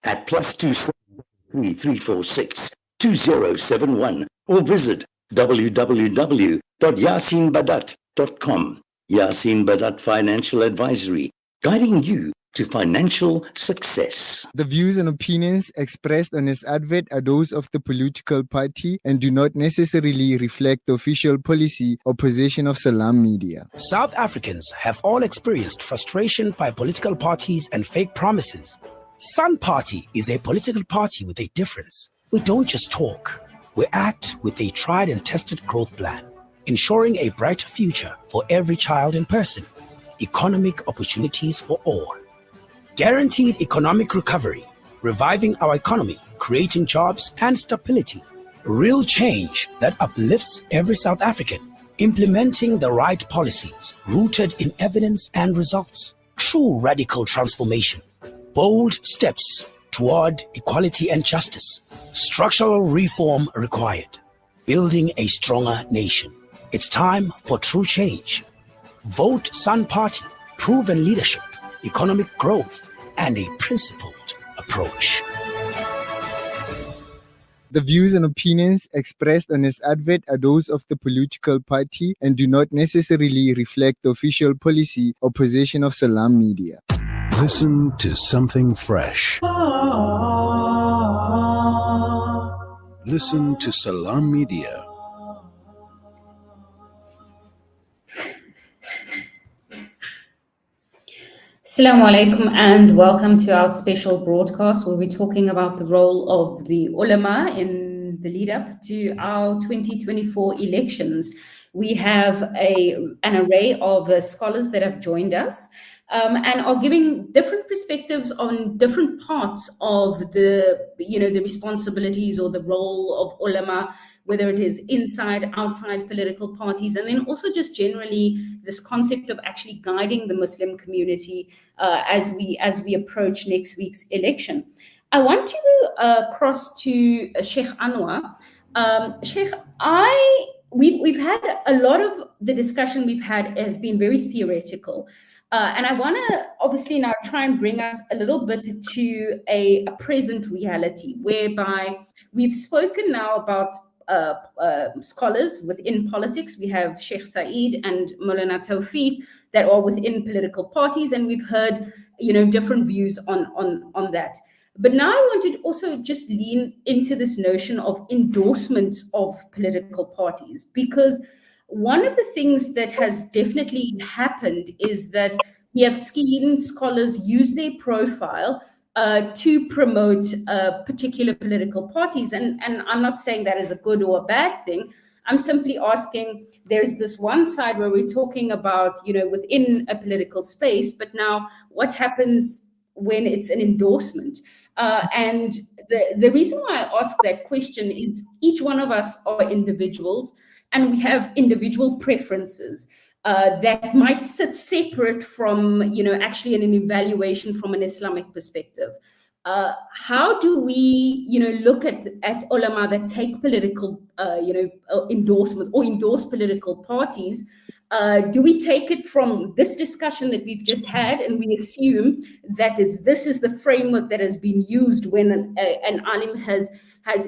at +273 346 2071 or visit www.yasinbadat.com. Yasin Badat Financial Advisory, guiding you to financial success. The views and opinions expressed on this advert are those of the political party and do not necessarily reflect the official policy or position of Salam Media. South Africans have all experienced frustration by political parties and fake promises. Sun Party is a political party with a difference. We don't just talk, we act with a tried and tested growth plan, ensuring a brighter future for every child and person, economic opportunities for all. Guaranteed economic recovery, reviving our economy, creating jobs and stability. Real change that uplifts every South African. Implementing the right policies rooted in evidence and results. True radical transformation. Bold steps toward equality and justice. Structural reform required. Building a stronger nation. It's time for true change. Vote Sun Party. Proven leadership, economic growth, and a principled approach. The views and opinions expressed on this advert are those of the political party and do not necessarily reflect the official policy or position of Salam Media. Listen to something fresh. Listen to Salam Media. Assalamu alaikum and welcome to our special broadcast where we're talking about the role of the Ulema in the lead up to our 2024 elections. We have an array of scholars that have joined us and are giving different perspectives on different parts of the responsibilities or the role of Ulema, whether it is inside, outside political parties, and then also just generally this concept of actually guiding the Muslim community as we approach next week's election. I want to cross to Sheikh Anwar. Sheikh, we've had a lot of the discussion we've had has been very theoretical. And I want to obviously now try and bring us a little bit to a present reality, whereby we've spoken now about scholars within politics. We have Sheikh Saeed and Maulana Tawfiq that are within political parties, and we've heard different views on that. But now I want to also just lean into this notion of endorsements of political parties, because one of the things that has definitely happened is that we have seen scholars use their profile to promote particular political parties. And I'm not saying that is a good or a bad thing. I'm simply asking, there's this one side where we're talking about, within a political space, but now what happens when it's an endorsement? And the reason why I ask that question is each one of us are individuals, and we have individual preferences that might sit separate from, actually an evaluation from an Islamic perspective. How do we, look at ulama that take political, endorsement or endorse political parties? Do we take it from this discussion that we've just had and we assume that this is the framework that has been used when an alim has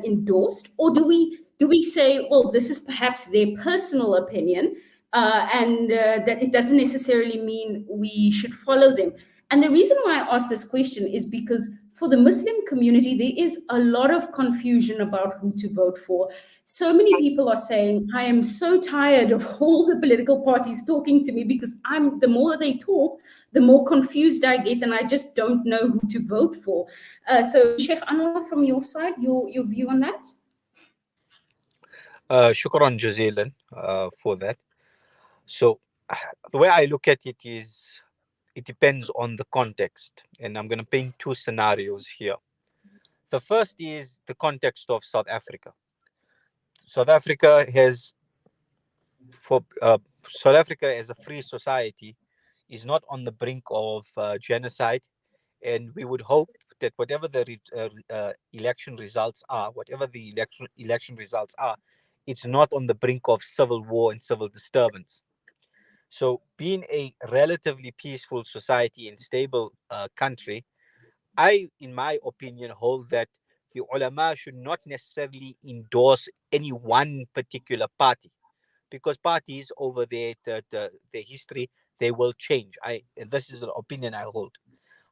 endorsed, or do we say, well, this is perhaps their personal opinion, and that it doesn't necessarily mean we should follow them? And the reason why I ask this question is because for the Muslim community, there is a lot of confusion about who to vote for. So many people are saying, I am so tired of all the political parties talking to me, because the more they talk, the more confused I get, and I just don't know who to vote for. So Sheikh Anwar, from your side, your view on that? Shukran jazilan for that. So the way I look at it is, it depends on the context. And I'm going to paint two scenarios here. The first is the context of South Africa. South Africa as a free society is not on the brink of genocide. And we would hope that whatever the election results are, it's not on the brink of civil war and civil disturbance. So, being a relatively peaceful society and stable country, I, in my opinion, hold that the ulama should not necessarily endorse any one particular party, because parties over their history, they will change. And this is an opinion I hold.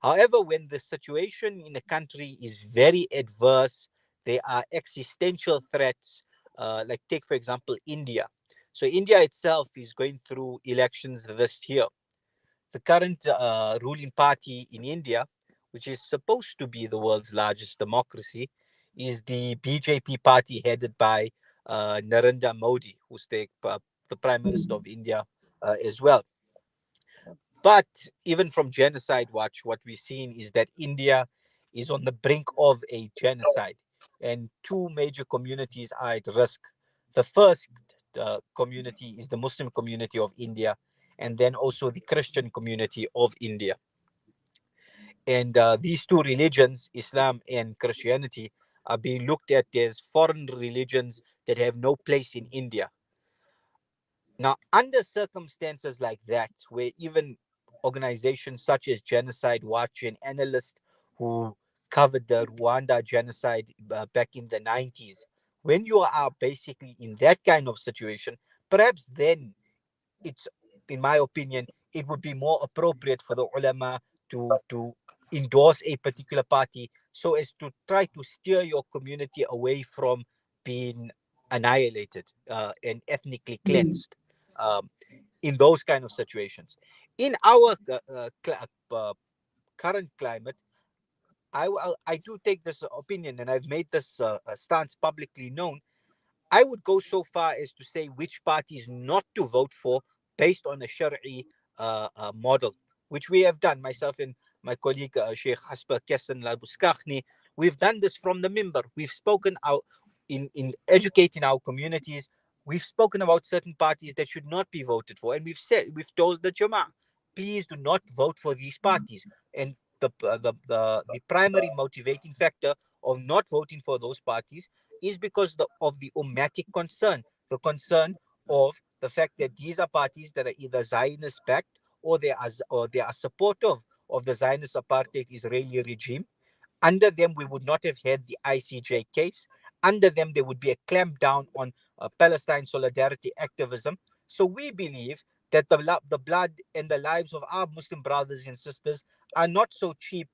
However, when the situation in a country is very adverse, there are existential threats. Like take, for example, India. So India itself is going through elections this year. The current ruling party in India, which is supposed to be the world's largest democracy, is the BJP party headed by Narendra Modi, who's the Prime Minister of India as well. But even from Genocide Watch, what we're seeing is that India is on the brink of a genocide, and two major communities are at risk. The first community is the Muslim community of India, and then also the Christian community of India. And these two religions, Islam and Christianity, are being looked at as foreign religions that have no place in India. Now, under circumstances like that, where even organizations such as Genocide Watch and analysts who covered the Rwanda genocide back in the 90s, when you are basically in that kind of situation, perhaps then it's, in my opinion, it would be more appropriate for the ulama to endorse a particular party so as to try to steer your community away from being annihilated and ethnically cleansed. In those kind of situations, in our current climate, I do take this opinion, and I've made this stance publicly known. I would go so far as to say which parties not to vote for based on a Shari'i model, which we have done, myself and my colleague Sheikh Casper Labuschagne. We've done this from the mimbar. We've spoken out in educating our communities. We've spoken about certain parties that should not be voted for, and we've told the Jama'ah, please do not vote for these parties. And the primary motivating factor of not voting for those parties is because of the ummatic concern, the concern of the fact that these are parties that are either Zionist backed or they are supportive of the Zionist apartheid Israeli regime. Under them, we would not have had the ICJ case. Under them, there would be a clampdown on Palestine solidarity activism. So we believe that the blood and the lives of our Muslim brothers and sisters are not so cheap,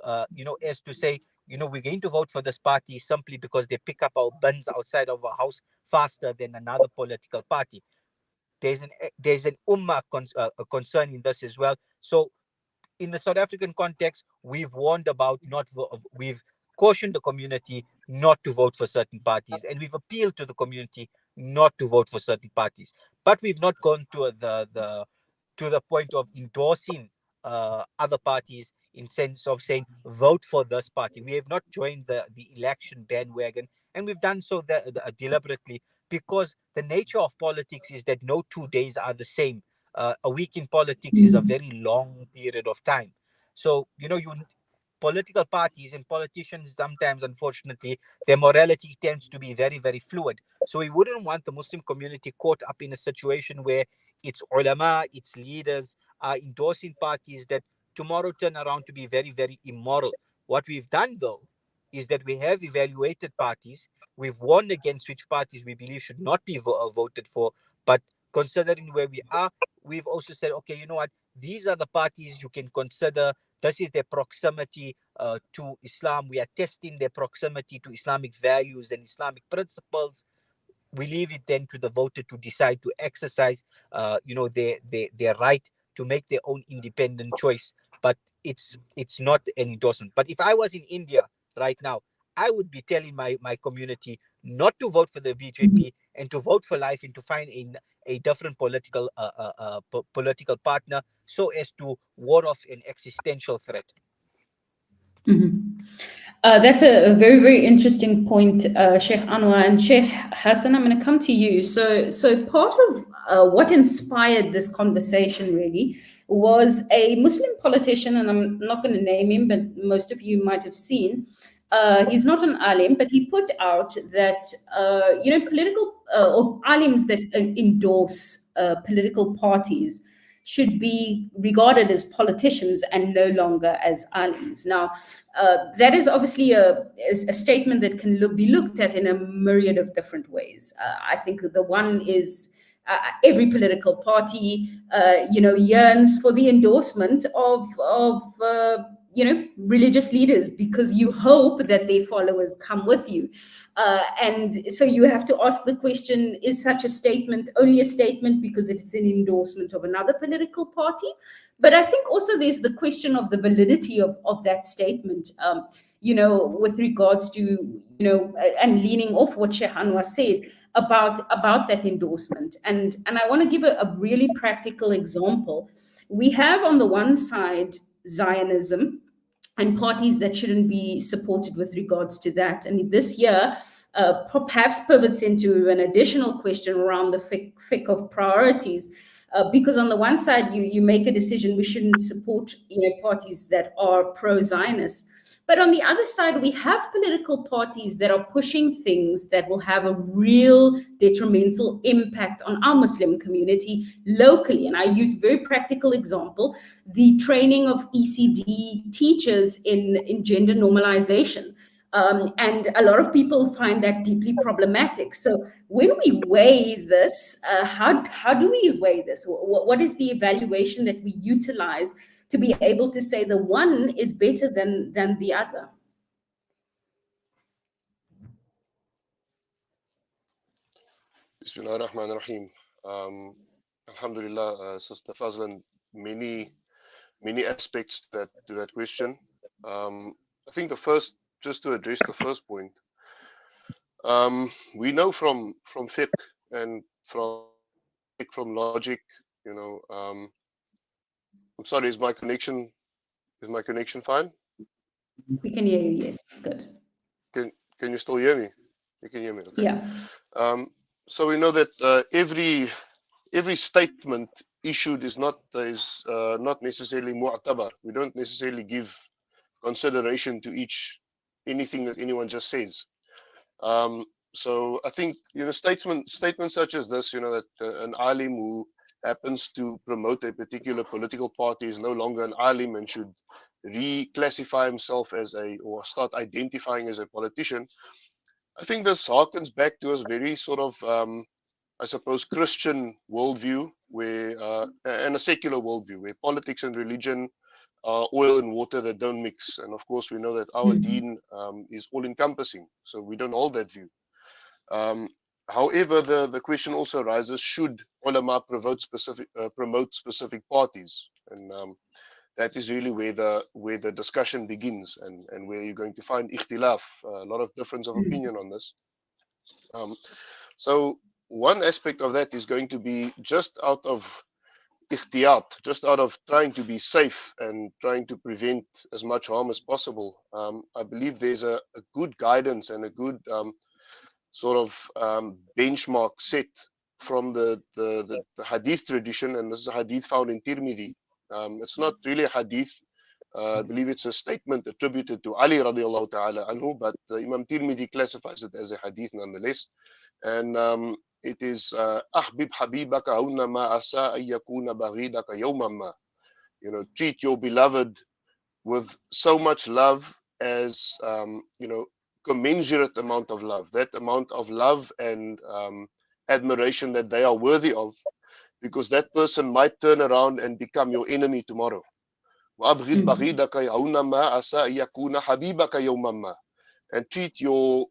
as to say, we're going to vote for this party simply because they pick up our bins outside of our house faster than another political party. There's an ummah concern in this as well. So in the South African context, we've warned about we've cautioned the community not to vote for certain parties, and we've appealed to the community not to vote for certain parties. But we've not gone to the point of endorsing other parties in sense of saying vote for this party. We have not joined the election bandwagon, and we've done so deliberately, because the nature of politics is that no 2 days are the same. A week in politics is a very long period of time. So, political parties and politicians, sometimes, unfortunately, their morality tends to be very, very fluid. So we wouldn't want the Muslim community caught up in a situation where its ulama, its leaders are endorsing parties that tomorrow turn around to be very, very immoral. What we've done, though, is that we have evaluated parties. We've warned against which parties we believe should not be voted for. But considering where we are, we've also said, okay, you know what? These are the parties you can consider. This is their proximity to Islam. We are testing their proximity to Islamic values and Islamic principles. We leave it then to the voter to decide to exercise, their right to make their own independent choice. But it's not an endorsement. But if I was in India right now, I would be telling my community not to vote for the BJP and to vote for life and to find a different political partner so as to ward off an existential threat. That's a very, very interesting point, Sheikh Anwar. And Sheikh Hasan, I'm going to come to you. So part of what inspired this conversation really was a Muslim politician, and I'm not going to name him, but most of you might have seen. He's not an Alim, but he put out that, political or Alims that endorse political parties should be regarded as politicians and no longer as alims. Now, that is obviously a statement that can be looked at in a myriad of different ways. I think the one is every political party, yearns for the endorsement of religious leaders, because you hope that their followers come with you. And so you have to ask the question, is such a statement only a statement because it's an endorsement of another political party? But I think also there's the question of the validity of that statement, with regards to, and leaning off what Sheikh Anwar said about that endorsement. And I want to give a really practical example. We have on the one side Zionism and parties that shouldn't be supported with regards to that. And this year, perhaps pivots into an additional question around the fiqh of priorities, because on the one side, you make a decision we shouldn't support parties that are pro-Zionist. But on the other side, we have political parties that are pushing things that will have a real detrimental impact on our Muslim community locally. And I use a very practical example, the training of ECD teachers in gender normalization. And a lot of people find that deeply problematic. So when we weigh this, how do we weigh this? What is the evaluation that we utilize to be able to say the one is better than the other? Bismillah ar-Rahman ar-Rahim. Alhamdulillah, Sister Fazlin, many aspects to that question. I think just to address the first point, we know from fiqh and from logic, I'm sorry, is my connection fine? We can hear you, yes, it's good. Can you still hear me? You can hear me, okay. Yeah. So we know that every statement issued is not necessarily mu'tabar. We don't necessarily give consideration to anything that anyone just says. So I think statements such as this, that an alim who happens to promote a particular political party is no longer an alim and should reclassify himself or start identifying as a politician. I think this harkens back to a very sort of, I suppose, Christian worldview and a secular worldview where politics and religion are oil and water that don't mix. And of course, we know that our deen is all-encompassing, so we don't hold that view. However, the question also arises: should ulama promote specific parties? And that is really where the discussion begins, and where you're going to find ikhtilaf, a lot of difference of opinion on this. So one aspect of that is going to be just out of ihtiyat, just out of trying to be safe and trying to prevent as much harm as possible. I believe there's a good guidance and a good sort of benchmark set from the hadith tradition, and this is a hadith found in Tirmidhi. It's not really a hadith. I believe it's a statement attributed to Ali radiallahu ta'ala anhu, but Imam Tirmidhi classifies it as a hadith nonetheless. And it is ahbib habibaka hawna ma asa ayyakuna baghidaka yawman ma. Treat your beloved with so much love as commensurate amount of love, that amount of love and admiration that they are worthy of, because that person might turn around and become your enemy tomorrow. And treat your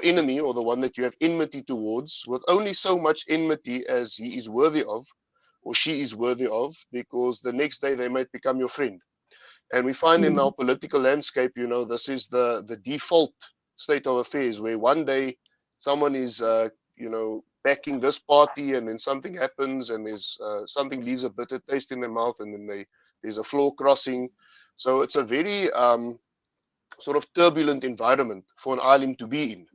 enemy, or the one that you have enmity towards, with only so much enmity as he is worthy of, or she is worthy of, because the next day they might become your friend. And we find in our political landscape, this is the default state of affairs, where one day someone is backing this party, and then something happens, and there's something leaves a bitter taste in their mouth, and then there's a floor crossing. So it's a very sort of turbulent environment for an alim to be in.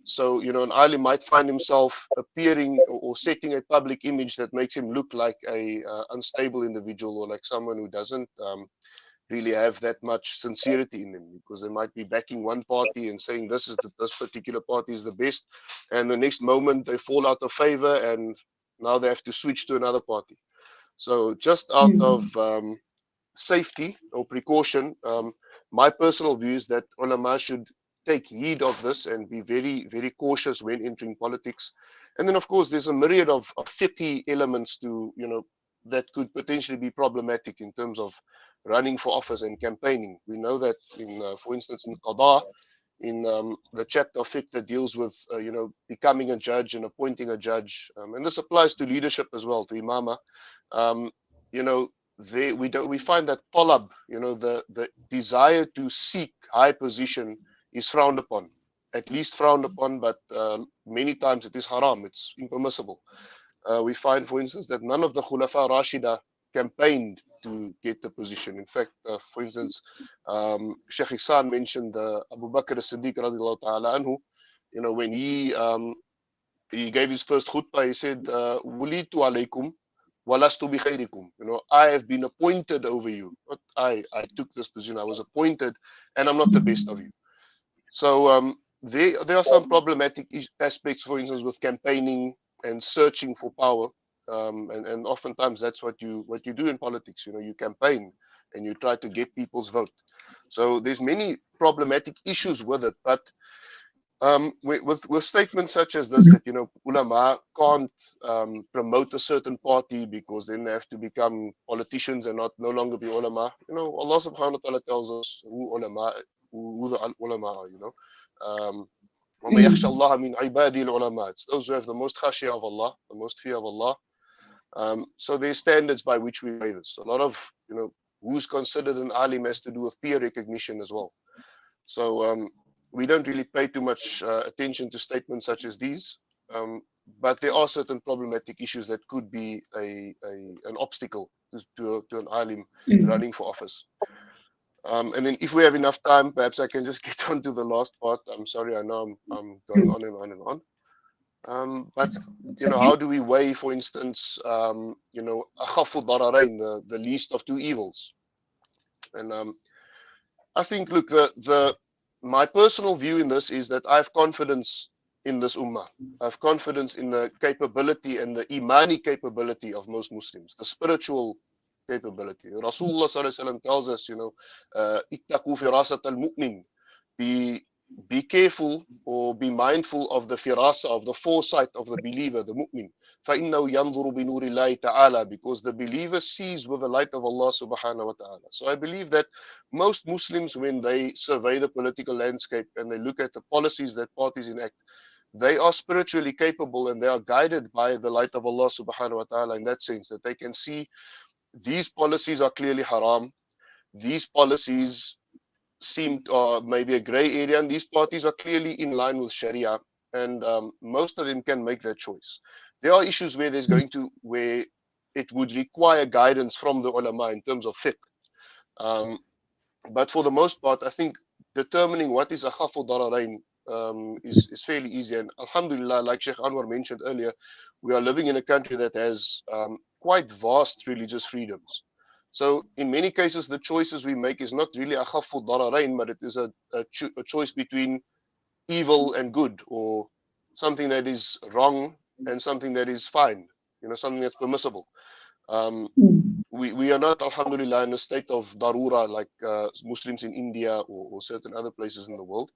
So an alim might find himself appearing or setting a public image that makes him look like a unstable individual, or like someone who doesn't really have that much sincerity in them, because they might be backing one party and saying this particular party is the best, and the next moment they fall out of favor and now they have to switch to another party. So just out of safety or precaution, my personal view is that ulama should take heed of this and be very, very cautious when entering politics. And then, of course, there's a myriad of fiqhi elements to, that could potentially be problematic in terms of running for office and campaigning. We know that for instance, in Qada, in the chapter of fiqh that deals with, becoming a judge and appointing a judge, and this applies to leadership as well, to imama. We find that talab, the desire to seek high position is frowned upon, at least frowned upon, but many times it is haram, it's impermissible. We find, for instance, that none of the Khulafa Rashida campaigned to get the position. In fact, for instance, Sheikh Ihsaan mentioned Abu Bakr as-Siddiq radiallahu ta'ala anhu, when he gave his first khutbah, he said, Wulitu alaykum walastu bi khayrikum. I have been appointed over you. Not I took this position, I was appointed, and I'm not the best of you. So there are some problematic aspects, for instance, with campaigning and searching for power, and oftentimes that's what you do in politics. You campaign and you try to get people's vote. So there's many problematic issues with it, but with statements such as this, that ulama can't promote a certain party because then they have to become politicians and no longer be ulama. Allah subhanahu wa ta'ala tells us who the ulama are. وَمَن يَخْشَ اللَّهَ مِنْ عِبَادِهِ الْعُلَمَاء. It's those who have the most khashya of Allah, the most fear of Allah. So there's standards by which we weigh this. A lot of who's considered an alim has to do with peer recognition as well. So we don't really pay too much attention to statements such as these, but there are certain problematic issues that could be an obstacle to an alim running for office. And then if we have enough time, perhaps I can just get on to the last part. I'm sorry, I know I'm going on and on and on. But how do we weigh, for instance, akhafu dararain, the least of two evils? And I think, look, my personal view in this is that I have confidence in this ummah. I have confidence in the capability and the imani capability of most Muslims, the spiritual capability. Rasulullah ﷺ tells us, ittaqu firasat al-mu'min, be careful or be mindful of the firasa, of the foresight of the believer, the mu'min. فَإِنَّهُ يَنْظُرُ بِنُورِ اللَّهِ تَعَالَى, because the believer sees with the light of Allah subhanahu wa ta'ala. So I believe that most Muslims, when they survey the political landscape and they look at the policies that parties enact, they are spiritually capable and they are guided by the light of Allah subhanahu wa ta'ala, in that sense that they can see these policies are clearly haram. These policies seem maybe a gray area, and these parties are clearly in line with Sharia, and most of them can make that choice. There are issues where where it would require guidance from the ulama in terms of fiqh. But for the most part, I think determining what is akhafu dararain is fairly easy. And alhamdulillah, like Sheikh Anwar mentioned earlier, we are living in a country that has quite vast religious freedoms. So in many cases, the choices we make is not really akhafu dararain, but it is a choice between evil and good, or something that is wrong and something that is fine, something that's permissible. We are not, alhamdulillah, in a state of darura like Muslims in India or certain other places in the world.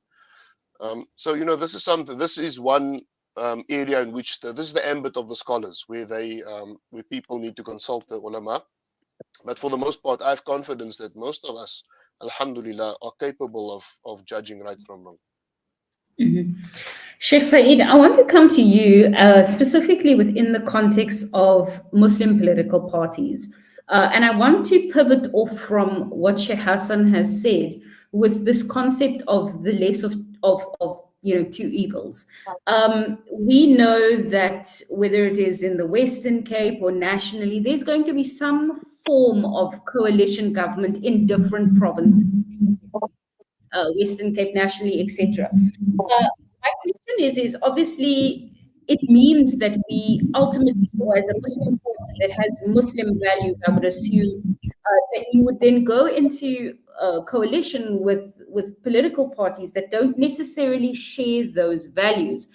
So this is one area in which this is the ambit of the scholars, where people need to consult the ulama. But for the most part, I have confidence that most of us, alhamdulillah, are capable of judging right from wrong. Sheikh Saeed, I want to come to you specifically within the context of Muslim political parties. And I want to pivot off from what Sheikh Hasan has said with this concept of the less of two evils. We know that whether it is in the Western Cape or nationally, there's going to be some form of coalition government in different provinces, Western Cape, nationally, etc. My question is obviously it means that we ultimately, as a Muslim party that has Muslim values, I would assume that you would then go into a coalition with political parties that don't necessarily share those values.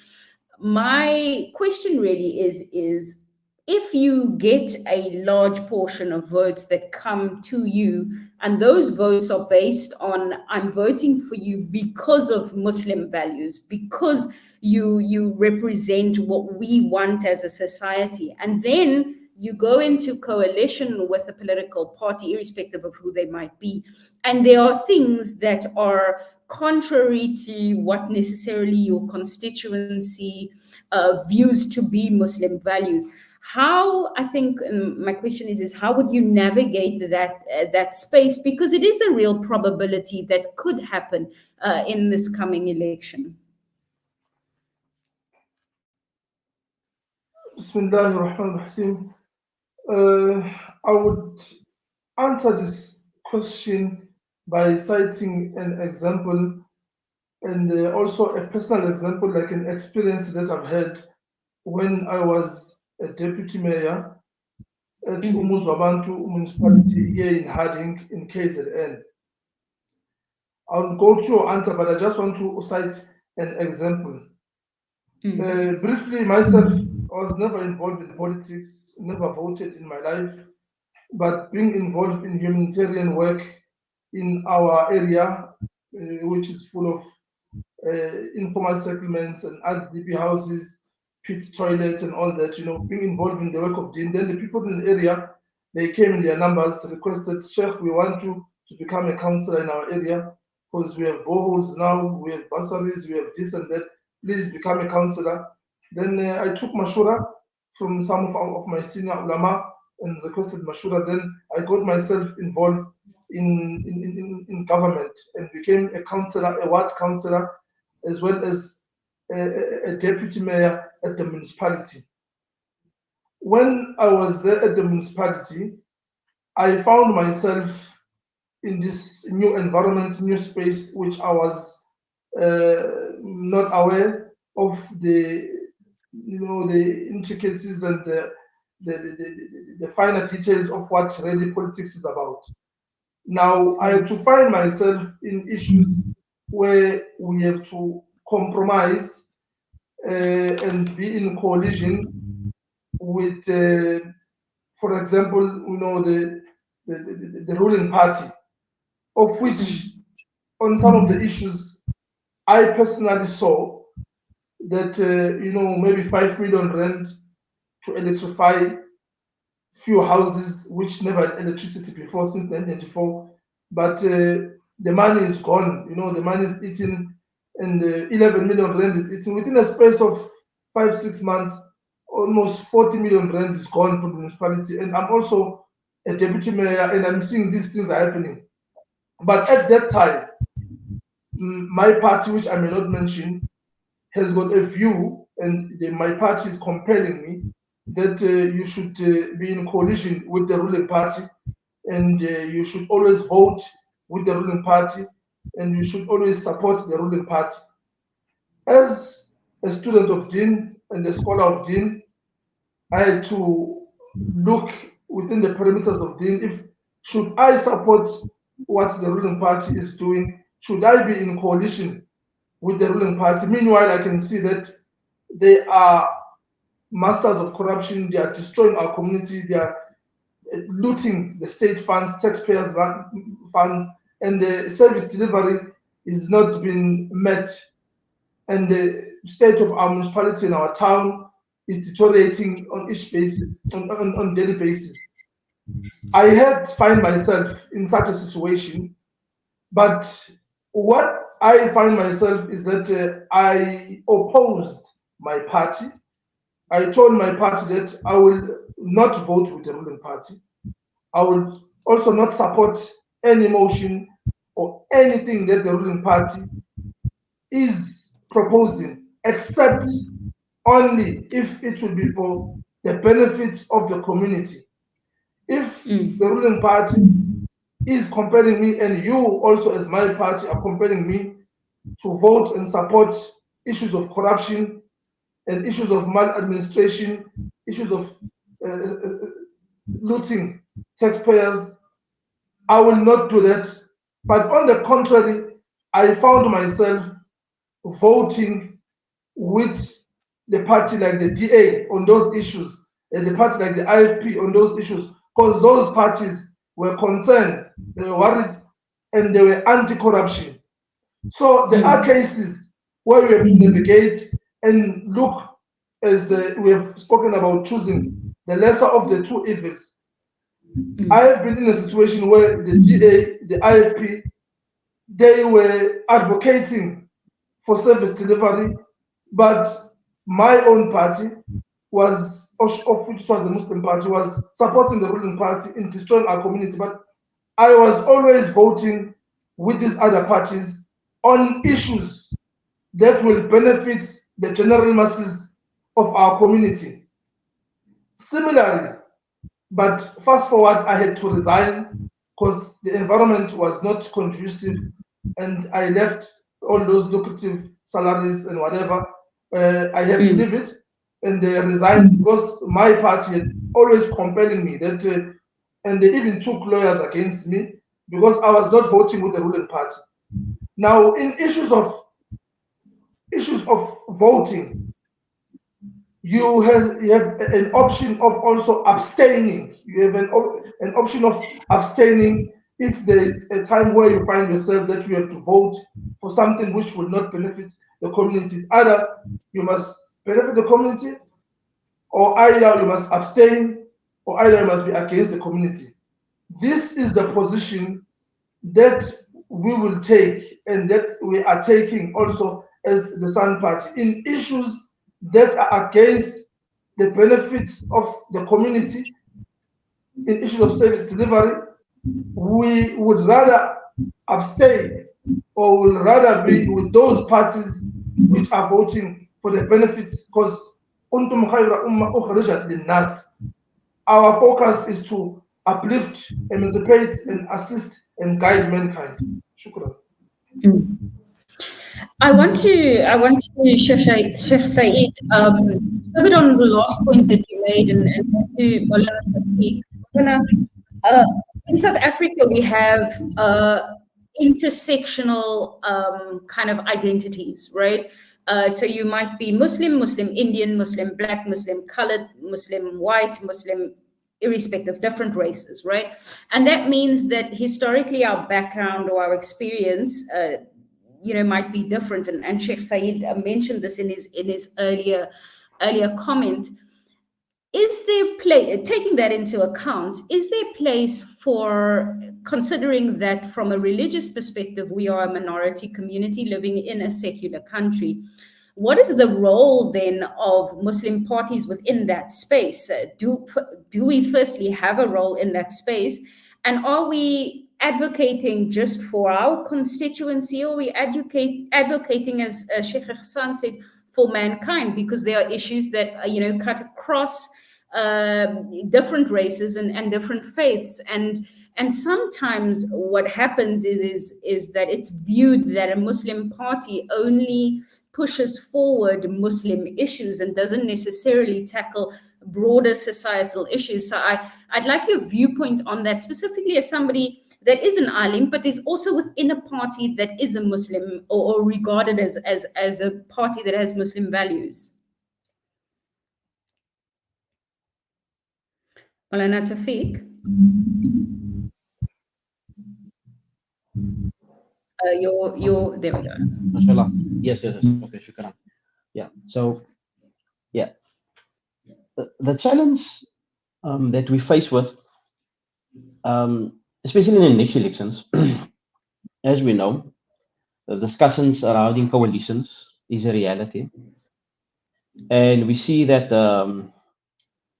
My question really is if you get a large portion of votes that come to you, and those votes are based on, I'm voting for you because of Muslim values, because you represent what we want as a society, and then you go into coalition with a political party, irrespective of who they might be, and there are things that are contrary to what necessarily your constituency views to be Muslim values. How, I think, my question is how would you navigate that space, because it is a real probability that could happen in this coming election? Bismillah ar-Rahman ar-Rahim. I would answer this question by citing an example and also a personal example, like an experience that I've had when I was a deputy mayor at Umuzwabantu municipality here in Harding in KZN. I'll go to your answer, but I just want to cite an example. Briefly, myself, I was never involved in politics, never voted in my life, but being involved in humanitarian work in our area, which is full of informal settlements and RDP houses, pit toilets and all that, being involved in the work of Deen. Then the people in the area, they came in their numbers, requested, Sheikh, we want you to become a councillor in our area because we have boreholes now, we have bursaries, we have this and that. Please become a councillor. Then I took mashura from some of my senior ulama and requested mashura. Then I got myself involved in government and became a councillor, a ward councillor, as well as a deputy mayor at the municipality. When I was there at the municipality, I found myself in this new environment, new space, which I was not aware of the intricacies and the finer details of what really politics is about. Now, I had to find myself in issues where we have to compromise and be in coalition with, for example, the ruling party, of which on some of the issues I personally saw that maybe 5 million rand to electrify few houses which never had electricity before since 1994, but the money is gone. The money is eaten, and 11 million rand is eaten within a space of 5-6 months. Almost 40 million rand is gone from the municipality, and I'm also a deputy mayor, and I'm seeing these things are happening. But at that time, my party, which I may not mention, has got a view, and my party is compelling me that you should be in coalition with the ruling party, and you should always vote with the ruling party, and you should always support the ruling party. As a student of Deen and a scholar of Deen, I had to look within the perimeters of Deen. If should I support what the ruling party is doing, should I be in coalition with the ruling party? Meanwhile, I can see that they are masters of corruption, they are destroying our community, they are looting the state funds, taxpayers' funds, and the service delivery is not being met. And the state of our municipality and our town is deteriorating on each basis, on daily basis. I had find myself in such a situation, but what I find myself is that I opposed my party. I told my party that I will not vote with the ruling party. I will also not support any motion or anything that the ruling party is proposing, except only if it will be for the benefit of the community. If the ruling party is compelling me, and you also as my party are compelling me to vote and support issues of corruption and issues of maladministration, issues of looting taxpayers, I will not do that. But on the contrary, I found myself voting with the party like the DA on those issues. the parties like the IFP on those issues, because those parties were concerned, they were worried, and they were anti-corruption. So there are cases where we have to navigate and look, as we have spoken about, choosing the lesser of the two evils. I have been in a situation where the DA, the IFP, they were advocating for service delivery, but my own party was, of which was a Muslim party, was supporting the ruling party in destroying our community. But I was always voting with these other parties on issues that will benefit the general masses of our community. Similarly, but fast forward, I had to resign because the environment was not conducive, and I left all those lucrative salaries and whatever. I have to leave it, and they resigned because my party had always compelling me that, and they even took lawyers against me because I was not voting with the ruling party. Now, in issues of voting, you have an option of also abstaining. You have an option of abstaining if there is a time where you find yourself that you have to vote for something which would not benefit the community. Either you must benefit the community, or either you must abstain, or either you must be against the community. This is the position that we will take, and that we are taking also as the Sun Party in issues that are against the benefits of the community. In issues of service delivery, we would rather abstain, or would rather be with those parties which are voting for the benefits, because our focus is to uplift, emancipate, and assist and guide mankind. Shukran. I want to Sheikh Saeed, a bit on the last point that you made, and to Maulana. In South Africa, we have intersectional kind of identities, right? So you might be Muslim, Muslim Indian, Muslim Black, Muslim colored, Muslim white, Muslim irrespective, different races, right? And that means that historically our background or our experience might be different, and Sheikh Saeed mentioned this in his earlier comment. Is there taking that into account, is there place for considering that from a religious perspective, we are a minority community living in a secular country? What is the role then of Muslim parties within that space? Do we firstly have a role in that space? And are we advocating just for our constituency, or are we advocating, as Sheikh Hasan said, for mankind? Because there are issues that cut across different races and different faiths, and sometimes what happens is that it's viewed that a Muslim party only pushes forward Muslim issues and doesn't necessarily tackle broader societal issues. So I'd like your viewpoint on that, specifically as somebody that is an Alim, but is also within a party that is a Muslim, or regarded as a party that has Muslim values. Maulana Tawfiq. Your there we go. MashaAllah. Yes. Okay, shukran. Yeah. So, yeah, the challenge that we face with, especially in the next elections, as we know, the discussions surrounding coalitions is a reality, and we see that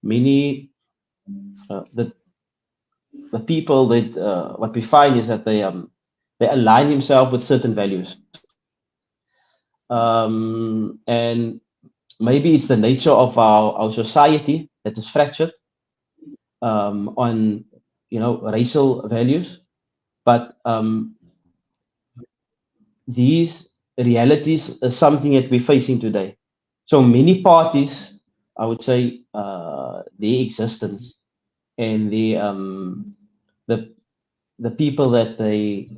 many the people that what we find is that they align themselves with certain values, and maybe it's the nature of our society that is fractured on racial values, but these realities are something that we're facing today. So many parties, I would say, their existence and the people that they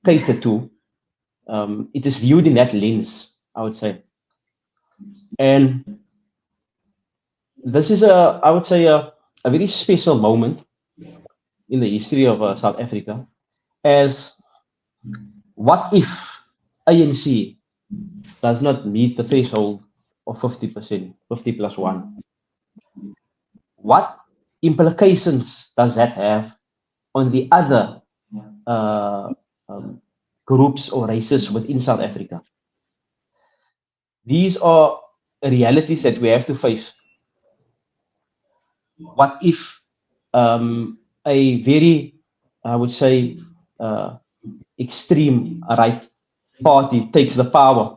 cater to, it is viewed in that lens, I would say. And this is I would say a very special moment in the history of South Africa, as what if ANC does not meet the threshold of 50%, 50 plus 1? What implications does that have on the other groups or races within South Africa? These are realities that we have to face. What if a very, I would say, extreme right party takes the power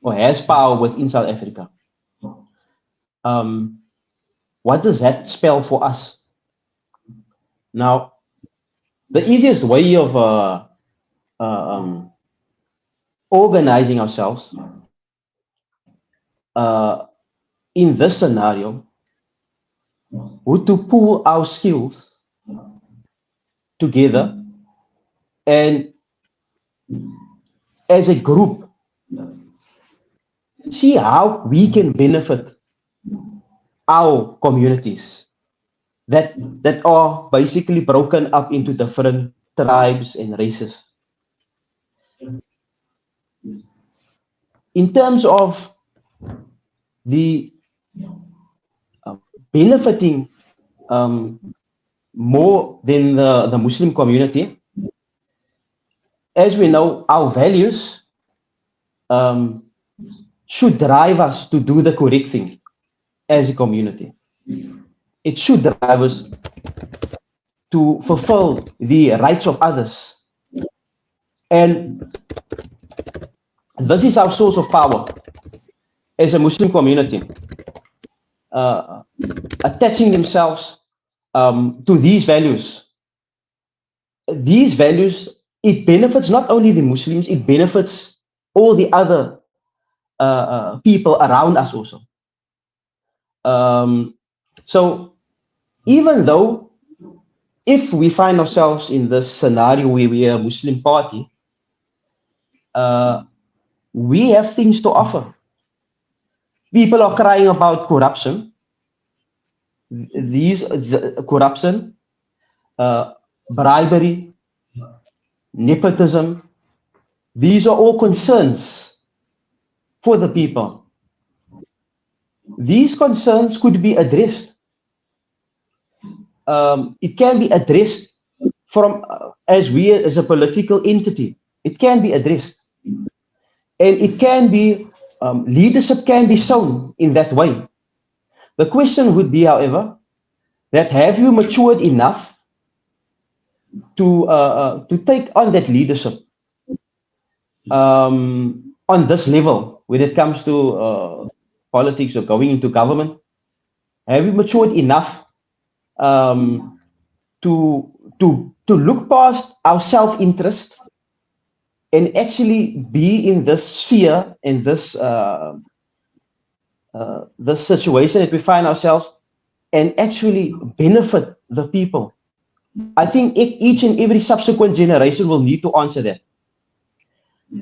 or has power within South Africa? What does that spell for us? Now, the easiest way of organizing ourselves in this scenario would to pool our skills together and as a group see how we can benefit our communities that are basically broken up into different tribes and races. In terms of the benefiting more than the Muslim community, as we know, our values should drive us to do the correct thing as a community. It should drive us to fulfill the rights of others. And this is our source of power as a Muslim community, attaching themselves to these values. These values, it benefits not only the Muslims, it benefits all the other people around us also. So even though if we find ourselves in this scenario where we are a Muslim party, we have things to offer. People are crying about corruption. Corruption, bribery, nepotism, these are all concerns for the people. These concerns could be addressed. It can be addressed from as we as a political entity. It can be addressed, and it can be leadership can be shown in that way. The question would be, however, that have you matured enough to take on that leadership on this level when it comes to politics or going into government? Have you matured enough to look past our self-interest and actually be in this sphere, in this this situation that we find ourselves, and actually benefit the people? I think each and every subsequent generation will need to answer that.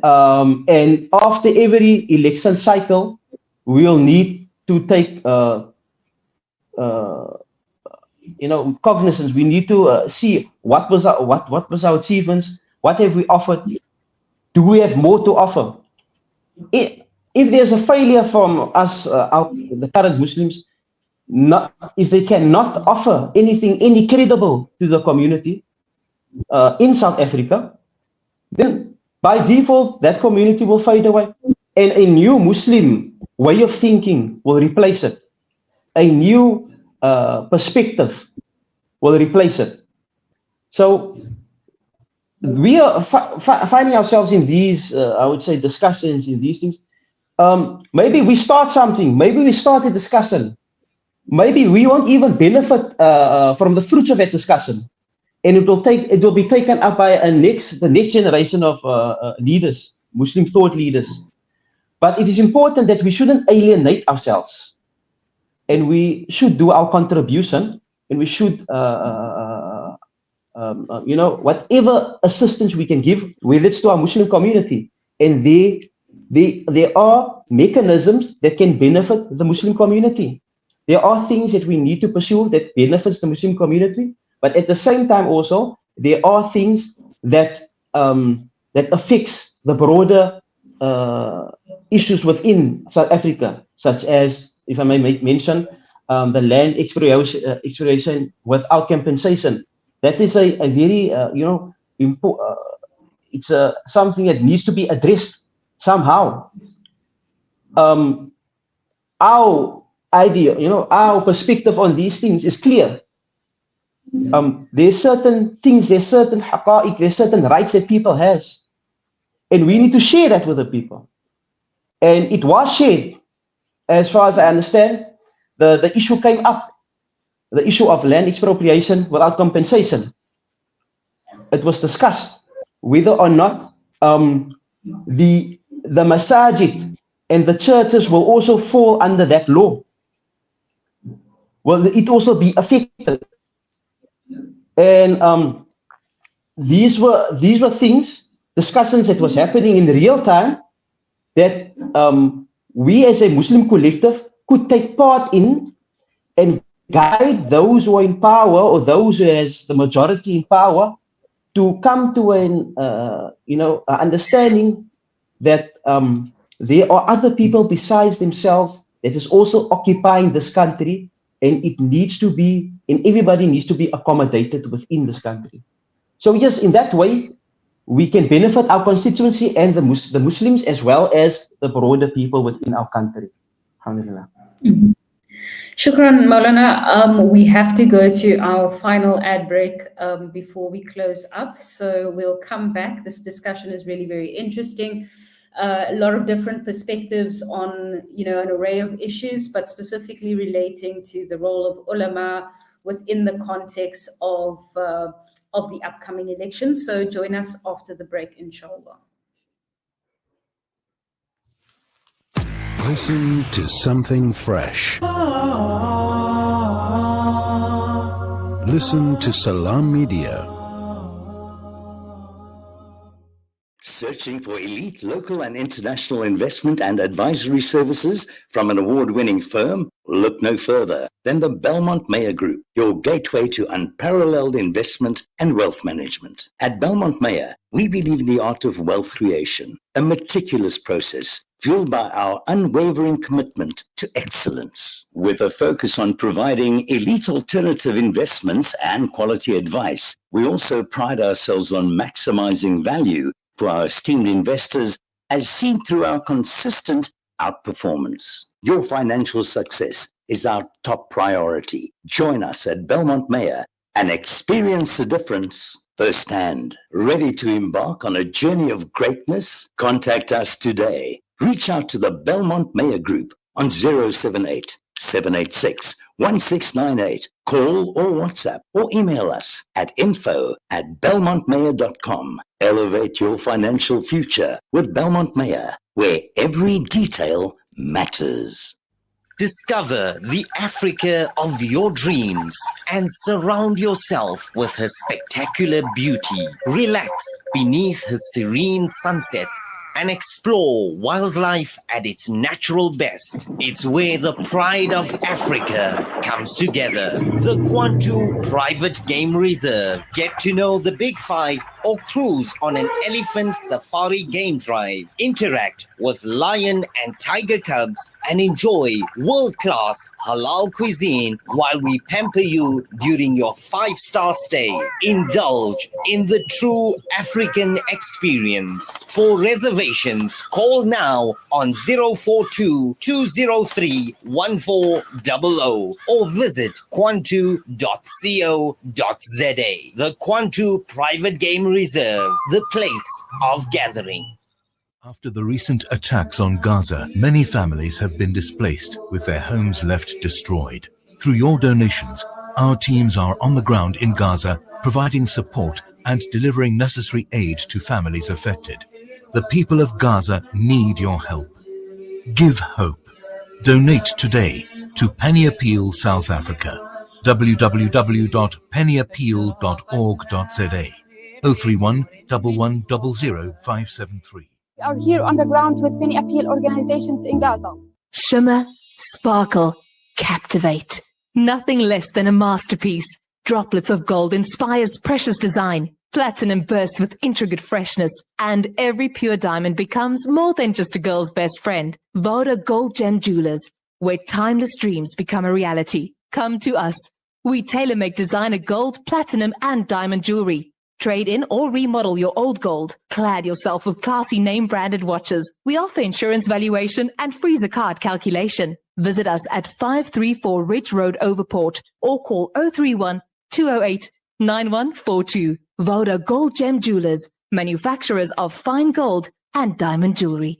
And after every election cycle, we will need to take cognizance. We need to see what was our achievements, what have we offered, do we have more to offer? If there's a failure from us, the current Muslims, if they cannot offer anything, any credible to the community in South Africa, then by default, that community will fade away. And a new Muslim way of thinking will replace it. A new perspective will replace it. So we are finding ourselves in these, I would say, discussions, in these things. Maybe we start something, maybe we start a discussion. Maybe we won't even benefit from the fruits of that discussion, and it will be taken up by the next generation of leaders, Muslim thought leaders. But it is important that we shouldn't alienate ourselves, and we should do our contribution, and we should, whatever assistance we can give, whether it's to our Muslim community, and there are mechanisms that can benefit the Muslim community. there are things that we need to pursue that benefits the Muslim community, but at the same time also, there are things that that affects the broader issues within South Africa, such as, if I may mention, the land expropriation without compensation. That is a very, it's something that needs to be addressed somehow. Our idea, our perspective on these things is clear. There's certain things, there's certain haqa'iq, there's certain rights that people has, and we need to share that with the people. And it was shared, as far as I understand. The issue came up, the issue of land expropriation without compensation. It was discussed whether or not the masajid and the churches will also fall under that law. Will it also be affected? And these were things, discussions that was happening in real time, that we as a Muslim collective could take part in and guide those who are in power, or those who has the majority in power, to come to an understanding that there are other people besides themselves that is also occupying this country, and it needs to be, and everybody needs to be accommodated within this country. So yes, in that way, we can benefit our constituency and the Muslims, as well as the broader people within our country. Alhamdulillah. Mm-hmm. Shukran, Maulana. We have to go to our final ad break before we close up. So we'll come back. This discussion is really very interesting. A lot of different perspectives on, an array of issues, but specifically relating to the role of ulama within the context of the upcoming elections. So join us after the break, inshallah. Listen to something fresh. Listen to Salam Media. Searching for elite local and international investment and advisory services from an award-winning firm? Look no further than the Belmont Meyer Group, your gateway to unparalleled investment and wealth management. At Belmont Meyer, we believe in the art of wealth creation, a meticulous process fueled by our unwavering commitment to excellence. With a focus on providing elite alternative investments and quality advice, we also pride ourselves on maximizing value for our esteemed investors, as seen through our consistent outperformance. Your financial success is our top priority. Join us at Belmont Meyer and experience the difference firsthand. Ready to embark on a journey of greatness? Contact us today. Reach out to the Belmont Meyer Group on 078-786-1698. Call or WhatsApp or email us at info@belmontmeyer.com. Elevate your financial future with Belmont Meyer, where every detail matters. Discover the Africa of your dreams and surround yourself with her spectacular beauty. Relax beneath her serene sunsets and explore wildlife at its natural best. It's where the pride of Africa comes together. The Kwantu Private Game Reserve. Get to know the Big Five or cruise on an elephant safari game drive. Interact with lion and tiger cubs and enjoy world-class halal cuisine while we pamper you during your 5-star stay. Indulge in the true African experience. For reservations, call now on 042-203-1400 or visit kwantu.co.za. The Kwantu Private Game Reserve, the place of gathering. After the recent attacks on Gaza, many families have been displaced with their homes left destroyed. Through your donations, our teams are on the ground in Gaza, providing support and delivering necessary aid to families affected. The people of Gaza need your help. Give hope. Donate today to Penny Appeal South Africa. www.pennyappeal.org.za 031 1100 573. We are here on the ground with many appeal organizations in Gaza. Shimmer, sparkle, captivate. Nothing less than a masterpiece. Droplets of gold inspires precious design. Platinum bursts with intricate freshness, and every pure diamond becomes more than just a girl's best friend. Voda Gold Gem Jewelers, where timeless dreams become a reality. Come to us. We tailor-make designer gold, platinum, and diamond jewelry. Trade in or remodel your old gold. Clad yourself with classy name-branded watches. We offer insurance valuation and free zakat calculation. Visit us at 534 Ridge Road, Overport, or call 031 208 9142. Voda Gold Gem Jewelers, manufacturers of fine gold and diamond jewelry.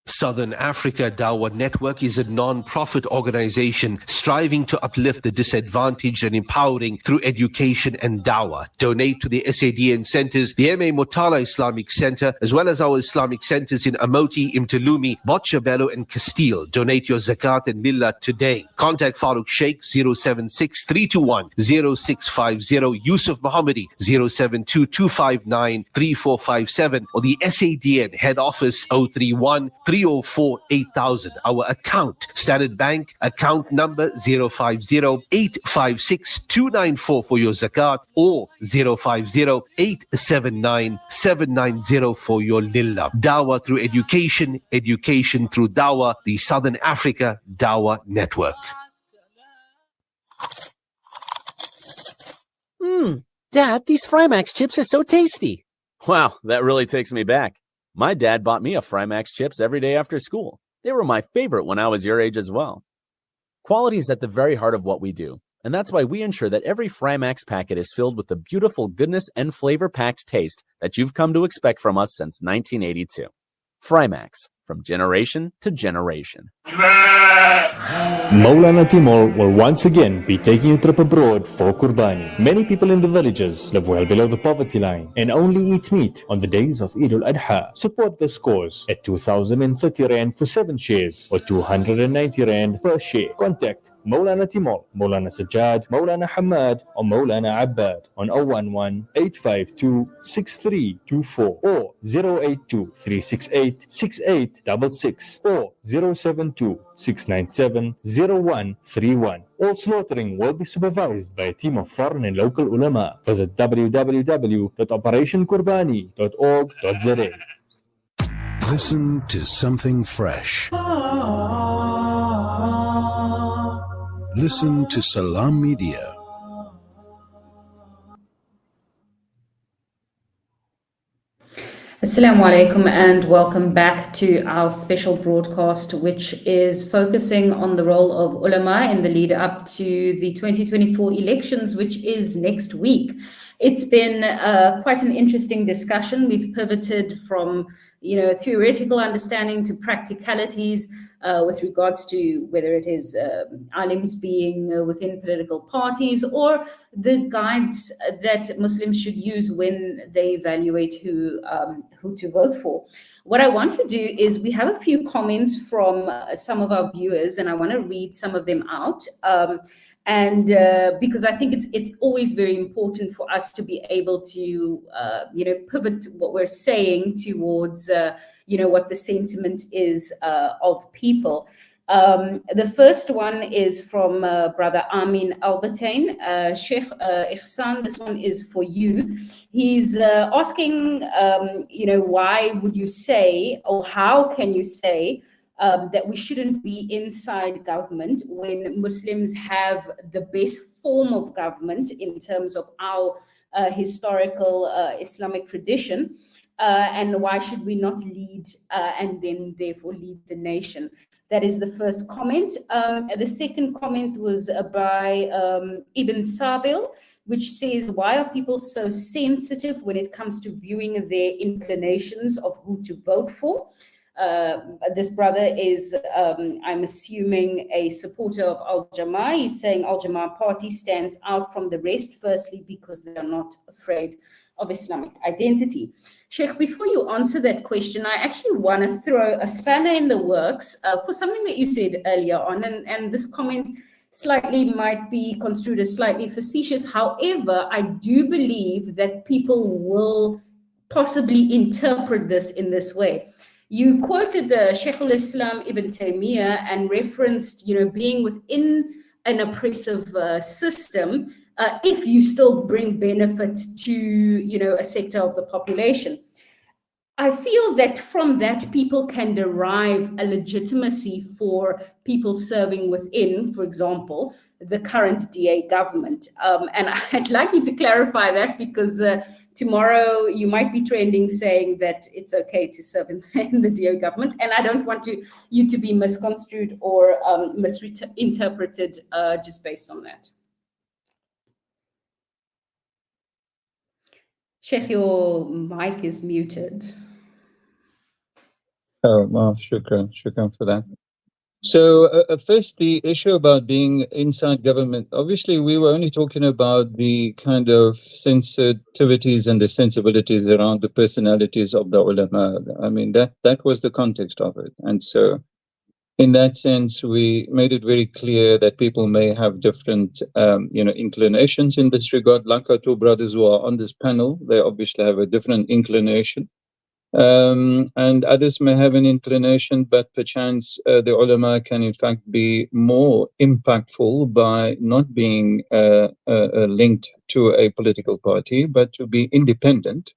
Southern Africa Dawah Network is a non-profit organization striving to uplift the disadvantaged and empowering through education and dawah. Donate to the SADN centers, the M.A. Motala Islamic Center, as well as our Islamic centers in Amoti, Imtalumi, Botshabelo and Castile. Donate your zakat and lillah today. Contact Farooq Sheikh 076-321-0650, Yusuf Mohammadi 072-259-3457, or the SADN head office 031-304-8000. Our account, Standard Bank, account number 050-856-294 for your zakat, or 050-879-790 for your lillah. Dawah through education, education through dawah, the Southern Africa Dawah Network. Dad, these Frymax chips are so tasty. Wow, that really takes me back. My dad bought me a Frymax chips every day after school. They were my favorite when I was your age as well. Quality is at the very heart of what we do, and that's why we ensure that every Frymax packet is filled with the beautiful goodness and flavor-packed taste that you've come to expect from us since 1982. Frymax, from generation to generation. Maulana Timur will once again be taking a trip abroad for Qurbani. Many people in the villages live well below the poverty line and only eat meat on the days of Eid al-Adha. Support this cause at 2,030 Rand for 7 shares or 290 Rand per share. Contact Maulana Timur, Maulana Sajjad, Maulana Hamad or Maulana Abbad on 011-852-6324 or 082-368-6866 or 072-697-0131. All slaughtering will be supervised by a team of foreign and local ulama. Visit www.operationqurbani.org.za. Listen to something fresh. Listen to Salam Media. Assalamu alaikum and welcome back to our special broadcast, which is focusing on the role of ulama in the lead up to the 2024 elections, which is next week. It's been quite an interesting discussion. We've pivoted from, theoretical understanding to practicalities with regards to whether it is alims being within political parties or the guides that Muslims should use when they evaluate who to vote for. What I want to do is we have a few comments from some of our viewers, and I want to read some of them out. Because I think it's always very important for us to be able to, pivot what we're saying towards, what the sentiment is of people. The first one is from Brother Amin Albertain. Sheikh Ihsaan, this one is for you. He's asking, why would you say, or how can you say, that we shouldn't be inside government when Muslims have the best form of government in terms of our historical Islamic tradition, and why should we not lead and then therefore lead the nation? That is the first comment. The second comment was by Ibn Sabil, which says, why are people so sensitive when it comes to viewing their inclinations of who to vote for? This brother is, I'm assuming, a supporter of Al-Jama'ah. He's saying Al-Jama'ah party stands out from the rest, firstly, because they are not afraid of Islamic identity. Sheikh, before you answer that question, I actually want to throw a spanner in the works for something that you said earlier on, and this comment slightly might be construed as slightly facetious. However, I do believe that people will possibly interpret this in this way. You quoted Sheikh al-Islam Ibn Taymiyyah and referenced, being within an oppressive system if you still bring benefit to, a sector of the population. I feel that from that, people can derive a legitimacy for people serving within, for example, the current DA government. And I'd like you to clarify that, because tomorrow you might be trending saying that it's okay to serve in the DA government. And I don't want you to be misconstrued or misinterpreted just based on that. Sheikh, your mic is muted. Oh, well, shukran for that. So first, the issue about being inside government. Obviously, we were only talking about the kind of sensitivities and the sensibilities around the personalities of the ulama. I mean, that was the context of it. And so in that sense, we made it very clear that people may have different, inclinations in this regard. Like our two brothers who are on this panel, they obviously have a different inclination. And others may have an inclination, but perchance the ulama can in fact be more impactful by not being linked to a political party, but to be independent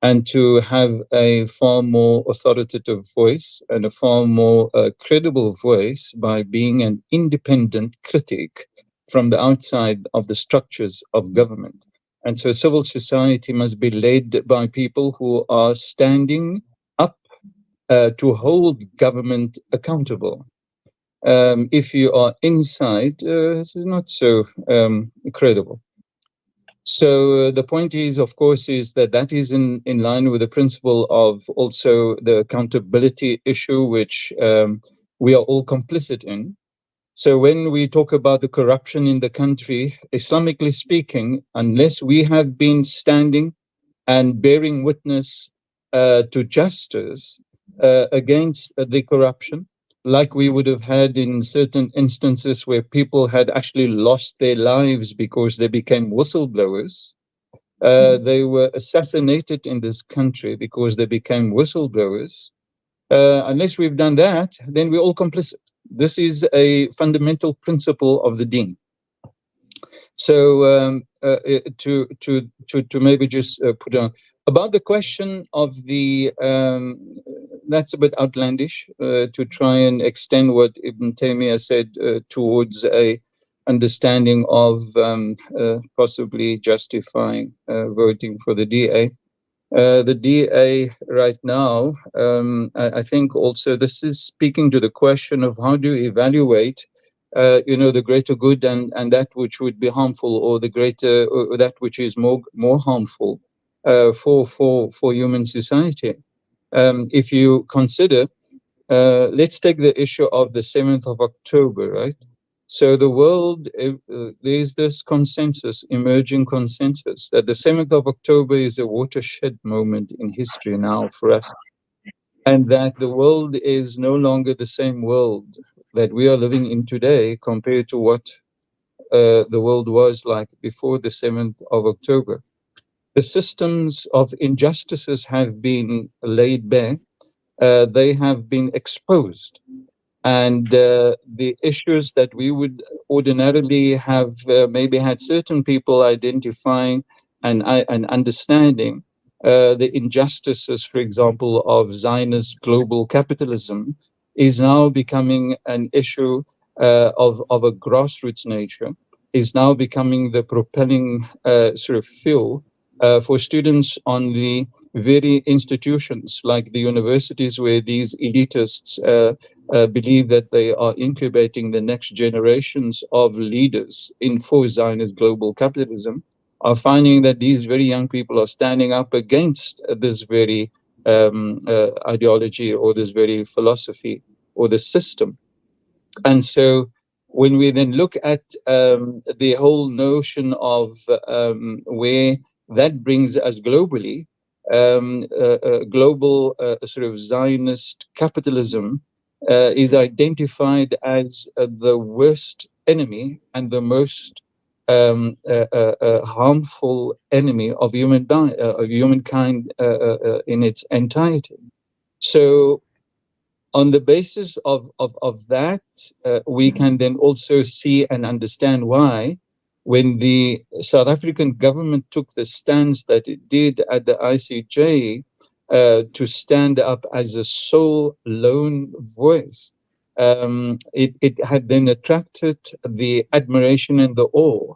and to have a far more authoritative voice and a far more credible voice by being an independent critic from the outside of the structures of government. And so civil society must be led by people who are standing up to hold government accountable. If you are inside, this is not so credible. So the point is, of course, is that is in line with the principle of also the accountability issue, which we are all complicit in. So when we talk about the corruption in the country, Islamically speaking, unless we have been standing and bearing witness to justice against the corruption, like we would have had in certain instances where people had actually lost their lives because they became whistleblowers. They were assassinated in this country because they became whistleblowers. Unless we've done that, then we're all complicit. This is a fundamental principle of the deen. So to maybe just put on about the question of the that's a bit outlandish to try and extend what Ibn Taymiyyah said towards a understanding of possibly justifying voting for the DA. The DA right now, I think also this is speaking to the question of how do you evaluate, the greater good and that which would be harmful, or the greater, or that which is more harmful for human society. If you consider, let's take the issue of the 7th of October, right? So the world, there's this consensus, emerging consensus, that the 7th of October is a watershed moment in history now for us. And that the world is no longer the same world that we are living in today compared to what the world was like before the 7th of October. The systems of injustices have been laid bare. They have been exposed. And the issues that we would ordinarily have maybe had certain people identifying and understanding, the injustices, for example, of Zionist global capitalism, is now becoming an issue of a grassroots nature, is now becoming the propelling sort of fuel for students on the very institutions like the universities where these elitists believe that they are incubating the next generations of leaders in for Zionist global capitalism, are finding that these very young people are standing up against this very ideology or this very philosophy or the system. And so when we then look at the whole notion of where that brings us globally, global sort of Zionist capitalism is identified as the worst enemy and the most harmful enemy of humankind in its entirety. So on the basis of that, we can then also see and understand why, when the South African government took the stance that it did at the ICJ to stand up as a sole lone voice, it had then attracted the admiration and the awe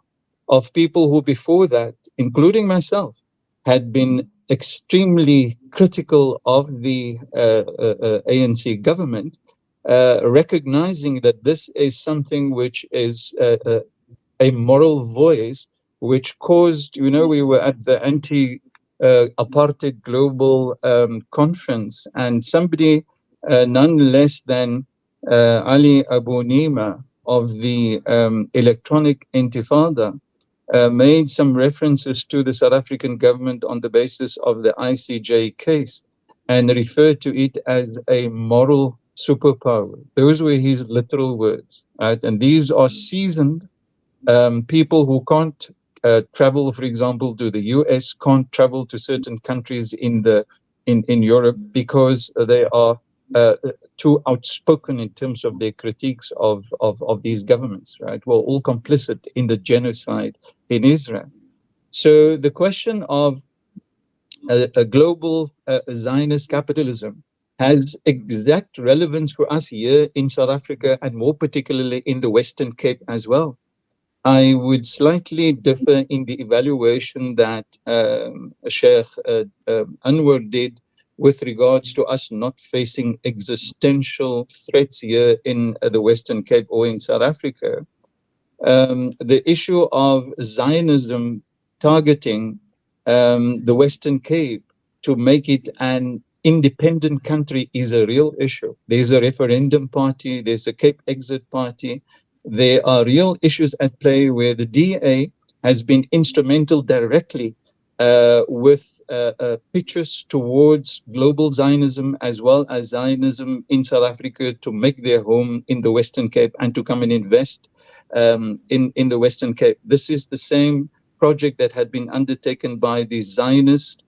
of people who before that, including myself, had been extremely critical of the ANC government, recognizing that this is something which is a moral voice, which caused, we were at the anti-apartheid global conference, and somebody none less than Ali Abu Nima of the Electronic Intifada made some references to the South African government on the basis of the ICJ case and referred to it as a moral superpower. Those were his literal words, right? And these are seasoned people who can't travel, for example, to the US, can't travel to certain countries in Europe because they are too outspoken in terms of their critiques of these governments, right? We're all complicit in the genocide in Israel. So the question of a global Zionist capitalism has exact relevance for us here in South Africa, and more particularly in the Western Cape as well. I would slightly differ in the evaluation that Sheikh Anwar did with regards to us not facing existential threats here in the Western Cape or in South Africa. The issue of Zionism targeting the Western Cape to make it an independent country is a real issue. There's a referendum party, there's a Cape Exit party. There are real issues at play where the DA has been instrumental directly with pitches towards global Zionism as well as Zionism in South Africa to make their home in the Western Cape and to come and invest in the Western Cape. This is the same project that had been undertaken by the Zionist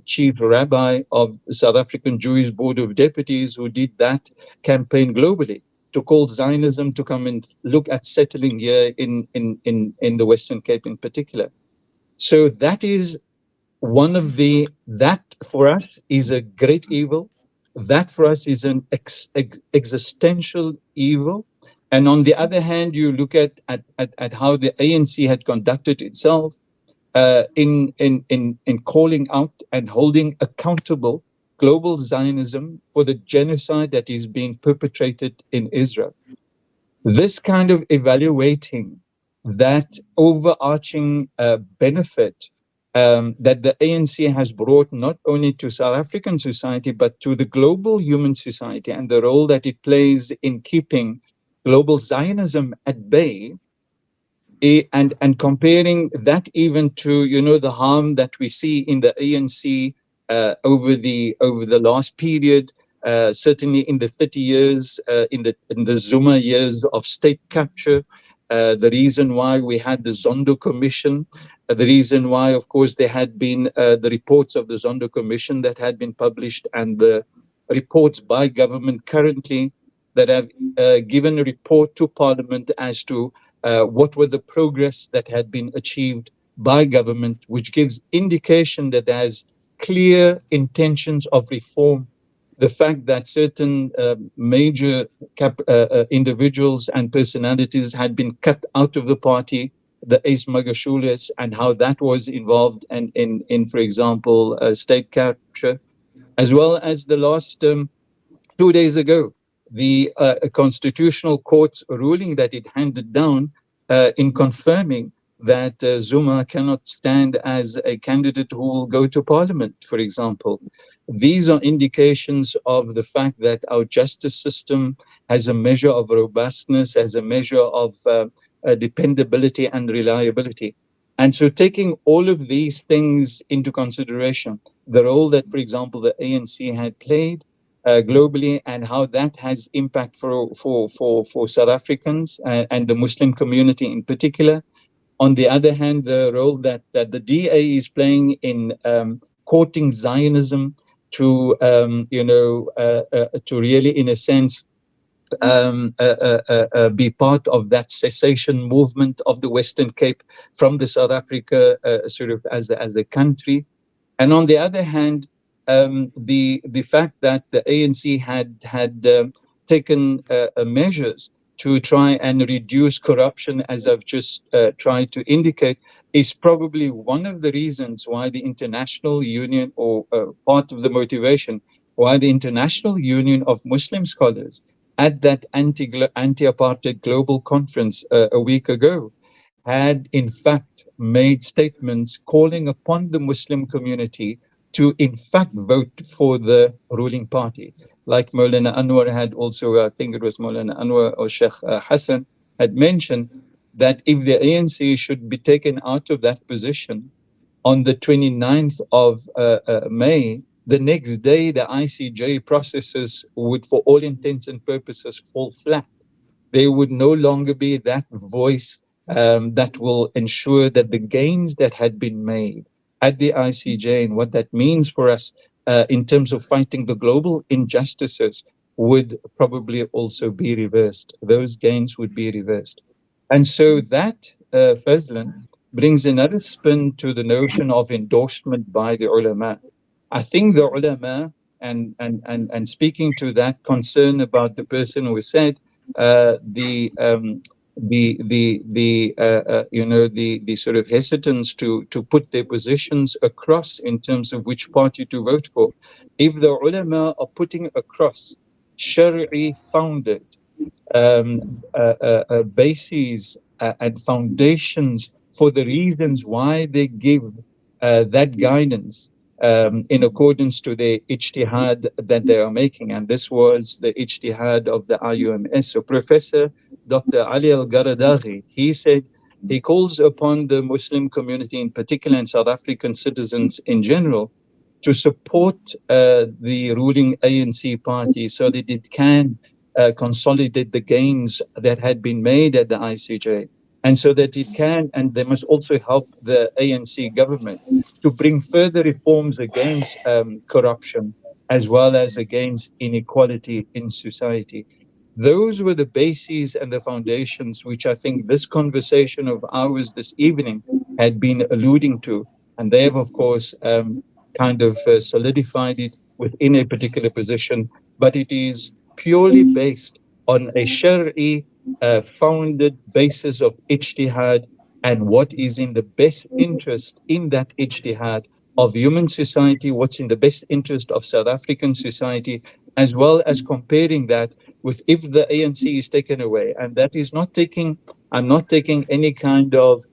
chief rabbi of the South African Jewish Board of Deputies, who did that campaign globally to call Zionism to come and look at settling here in the Western Cape in particular. So that is one of that for us is a great evil. That for us is an existential evil. And on the other hand, you look at how the ANC had conducted itself in calling out and holding accountable global Zionism for the genocide that is being perpetrated in Israel. This kind of evaluating that overarching benefit that the ANC has brought not only to South African society, but to the global human society, and the role that it plays in keeping global Zionism at bay, and comparing that even to, the harm that we see in the ANC over the last period, certainly in the 30 years, in the Zuma years of state capture, the reason why we had the Zondo Commission, the reason why, of course, there had been the reports of the Zondo Commission that had been published, and the reports by government currently that have given a report to Parliament as to what were the progress that had been achieved by government, which gives indication that there's clear intentions of reform. The fact that certain major individuals and personalities had been cut out of the party, the Ace Magashulis, and how that was involved in for example, state capture, as well as the last 2 days ago, the Constitutional Court's ruling that it handed down in confirming that Zuma cannot stand as a candidate who will go to Parliament, for example. These are indications of the fact that our justice system has a measure of robustness, has a measure of dependability and reliability. And so taking all of these things into consideration, the role that, for example, the ANC had played globally, and how that has impact for South Africans and the Muslim community in particular. On the other hand, the role that the DA is playing in courting Zionism to to really, in a sense, be part of that cessation movement of the Western Cape from the South Africa sort of as a country. And on the other hand, the fact that the ANC had taken measures to try and reduce corruption, as I've just tried to indicate, is probably one of the reasons why the International Union, or part of the motivation, why the International Union of Muslim Scholars at that anti-apartheid global conference a week ago had in fact made statements calling upon the Muslim community to in fact vote for the ruling party. Like Maulana Anwar had also, I think it was Maulana Anwar or Sheikh Hasan had mentioned, that if the ANC should be taken out of that position on the 29th of May, the next day the ICJ processes would, for all intents and purposes, fall flat. There would no longer be that voice that will ensure that the gains that had been made at the ICJ and what that means for us in terms of fighting the global injustices would probably also be reversed. Those gains would be reversed. And so that, Fazlin, brings another spin to the notion of endorsement by the ulama. I think the ulama, and speaking to that concern about the person who said the sort of hesitance to put their positions across in terms of which party to vote for. If the ulama are putting across Shari'i founded bases and foundations for the reasons why they give that guidance in accordance to the ijtihad that they are making. And this was the ijtihad of the IUMS. So Professor Dr. Ali Al-Garadaghi, he said, he calls upon the Muslim community in particular and South African citizens in general to support the ruling ANC party so that it can consolidate the gains that had been made at the ICJ, and so that it can, and they must also help the ANC government to bring further reforms against corruption as well as against inequality in society. Those were the bases and the foundations which I think this conversation of ours this evening had been alluding to, and they have, of course, kind of solidified it within a particular position, but it is purely based on a Shari'i founded basis of ijtihad and what is in the best interest in that ijtihad of human society, what's in the best interest of South African society, as well as comparing that with if the ANC is taken away. And that is not taking, I'm not taking any kind of,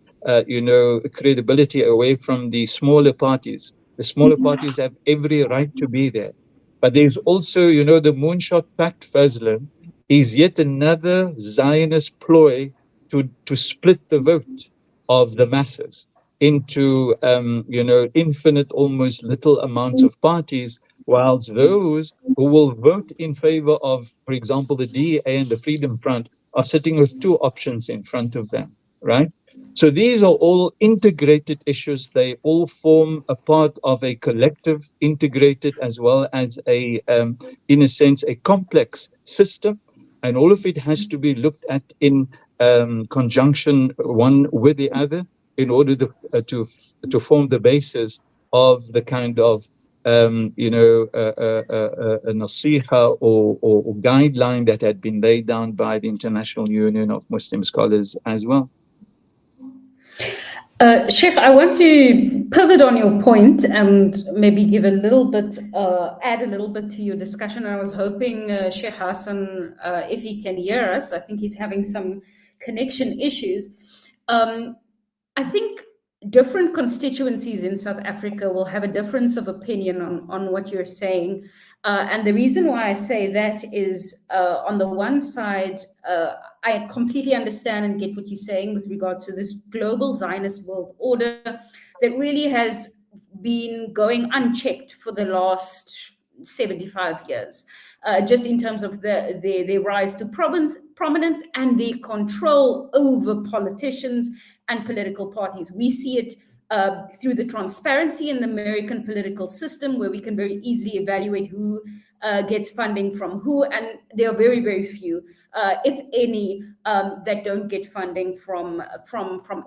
credibility away from the smaller parties. The smaller parties have every right to be there. But there's also, the Moonshot Pact, Fazlin, is yet another Zionist ploy to split the vote of the masses into, infinite, almost little amounts of parties, whilst those who will vote in favor of, for example, the DA and the Freedom Front are sitting with two options in front of them, right? So these are all integrated issues. They all form a part of a collective, integrated, as well as a, in a sense, a complex system. And all of it has to be looked at in conjunction one with the other in order to form the basis of the kind of, a nasiha or guideline that had been laid down by the International Union of Muslim Scholars as well. Sheikh, I want to pivot on your point and maybe give a little bit, add a little bit to your discussion. I was hoping Sheikh Hasan, if he can hear us, I think he's having some connection issues. I think different constituencies in South Africa will have a difference of opinion on what you're saying. And the reason why I say that is, on the one side, I completely understand and get what you're saying with regard to this global Zionist world order that really has been going unchecked for the last 75 years, just in terms of their rise to prominence and their control over politicians and political parties. We see it through the transparency in the American political system, where we can very easily evaluate who gets funding from who, and there are very, very few, if any, that don't get funding from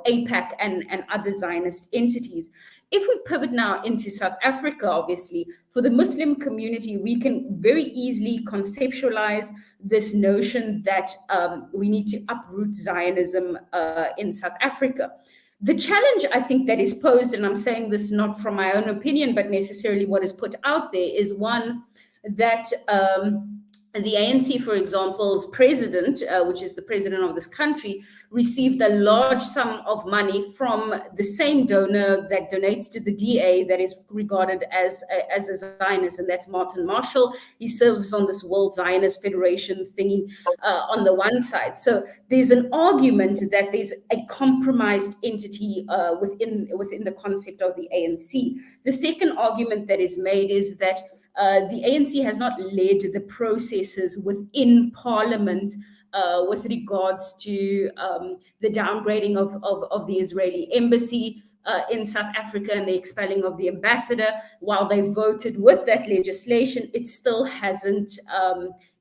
APAC and other Zionist entities. If we pivot now into South Africa, obviously, for the Muslim community, we can very easily conceptualize this notion that we need to uproot Zionism in South Africa. The challenge, I think, that is posed, and I'm saying this not from my own opinion, but necessarily what is put out there, is one that the ANC, for example's president, which is the president of this country, received a large sum of money from the same donor that donates to the DA that is regarded as a Zionist, and that's Martin Marshall. He serves on this World Zionist Federation thingy on the one side. So there's an argument that there's a compromised entity within the concept of the ANC. The second argument that is made is that the ANC has not led the processes within Parliament with regards to the downgrading of the Israeli embassy in South Africa and the expelling of the ambassador. While they voted with that legislation, it still hasn't,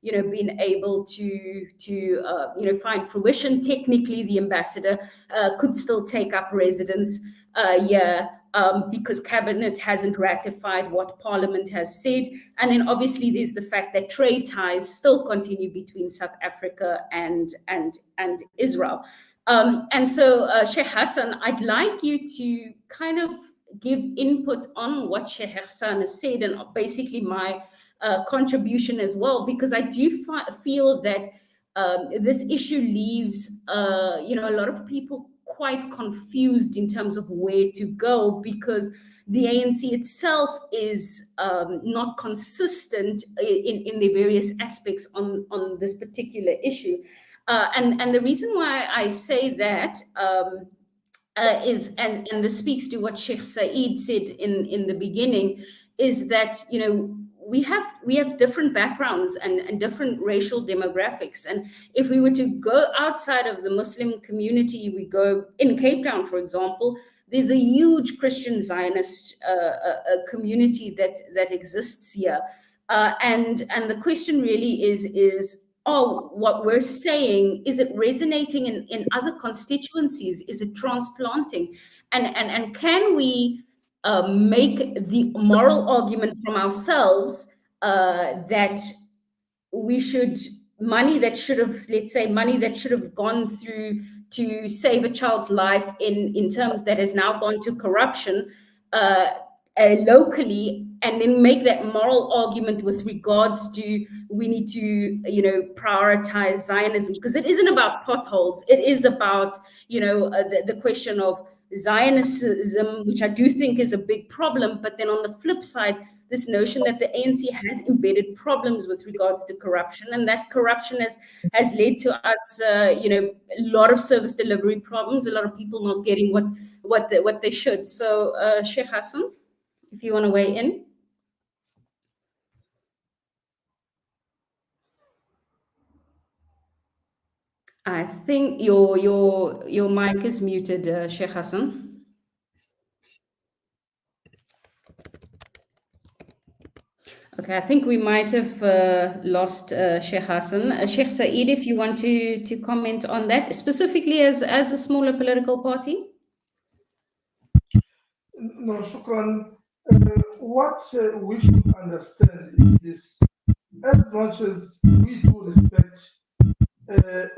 been able to find fruition. Technically, the ambassador could still take up residence here. Because cabinet hasn't ratified what Parliament has said. And then obviously there's the fact that trade ties still continue between South Africa and Israel. And so Sheikh Hasan, I'd like you to kind of give input on what Sheikh Hasan has said, and basically my contribution as well, because I do feel that this issue leaves a lot of people quite confused in terms of where to go, because the ANC itself is not consistent in the various aspects on this particular issue. And the reason why I say that is, and this speaks to what Sheikh Saeed said in the beginning, is that, we have different backgrounds and different racial demographics. And if we were to go outside of the Muslim community, we go in Cape Town, for example, there's a huge Christian Zionist community that exists here. And the question really is, what we're saying, is it resonating in other constituencies? Is it transplanting? And can we make the moral argument from ourselves that we should, money that should have gone through to save a child's life in terms that has now gone to corruption locally, and then make that moral argument with regards to we need to prioritize Zionism, because it isn't about potholes. It is about the question of Zionism, which I do think is a big problem. But then on the flip side, this notion that the ANC has embedded problems with regards to corruption, and that corruption has led to us, a lot of service delivery problems, a lot of people not getting what they should. So, Sheikh Hasan, if you want to weigh in. I think your mic is muted, Sheikh Hasan. Okay, I think we might have lost Sheikh Hasan. Sheikh Saeed, if you want to comment on that, specifically as a smaller political party. No, Shukran. What we should understand is this: as much as we do respect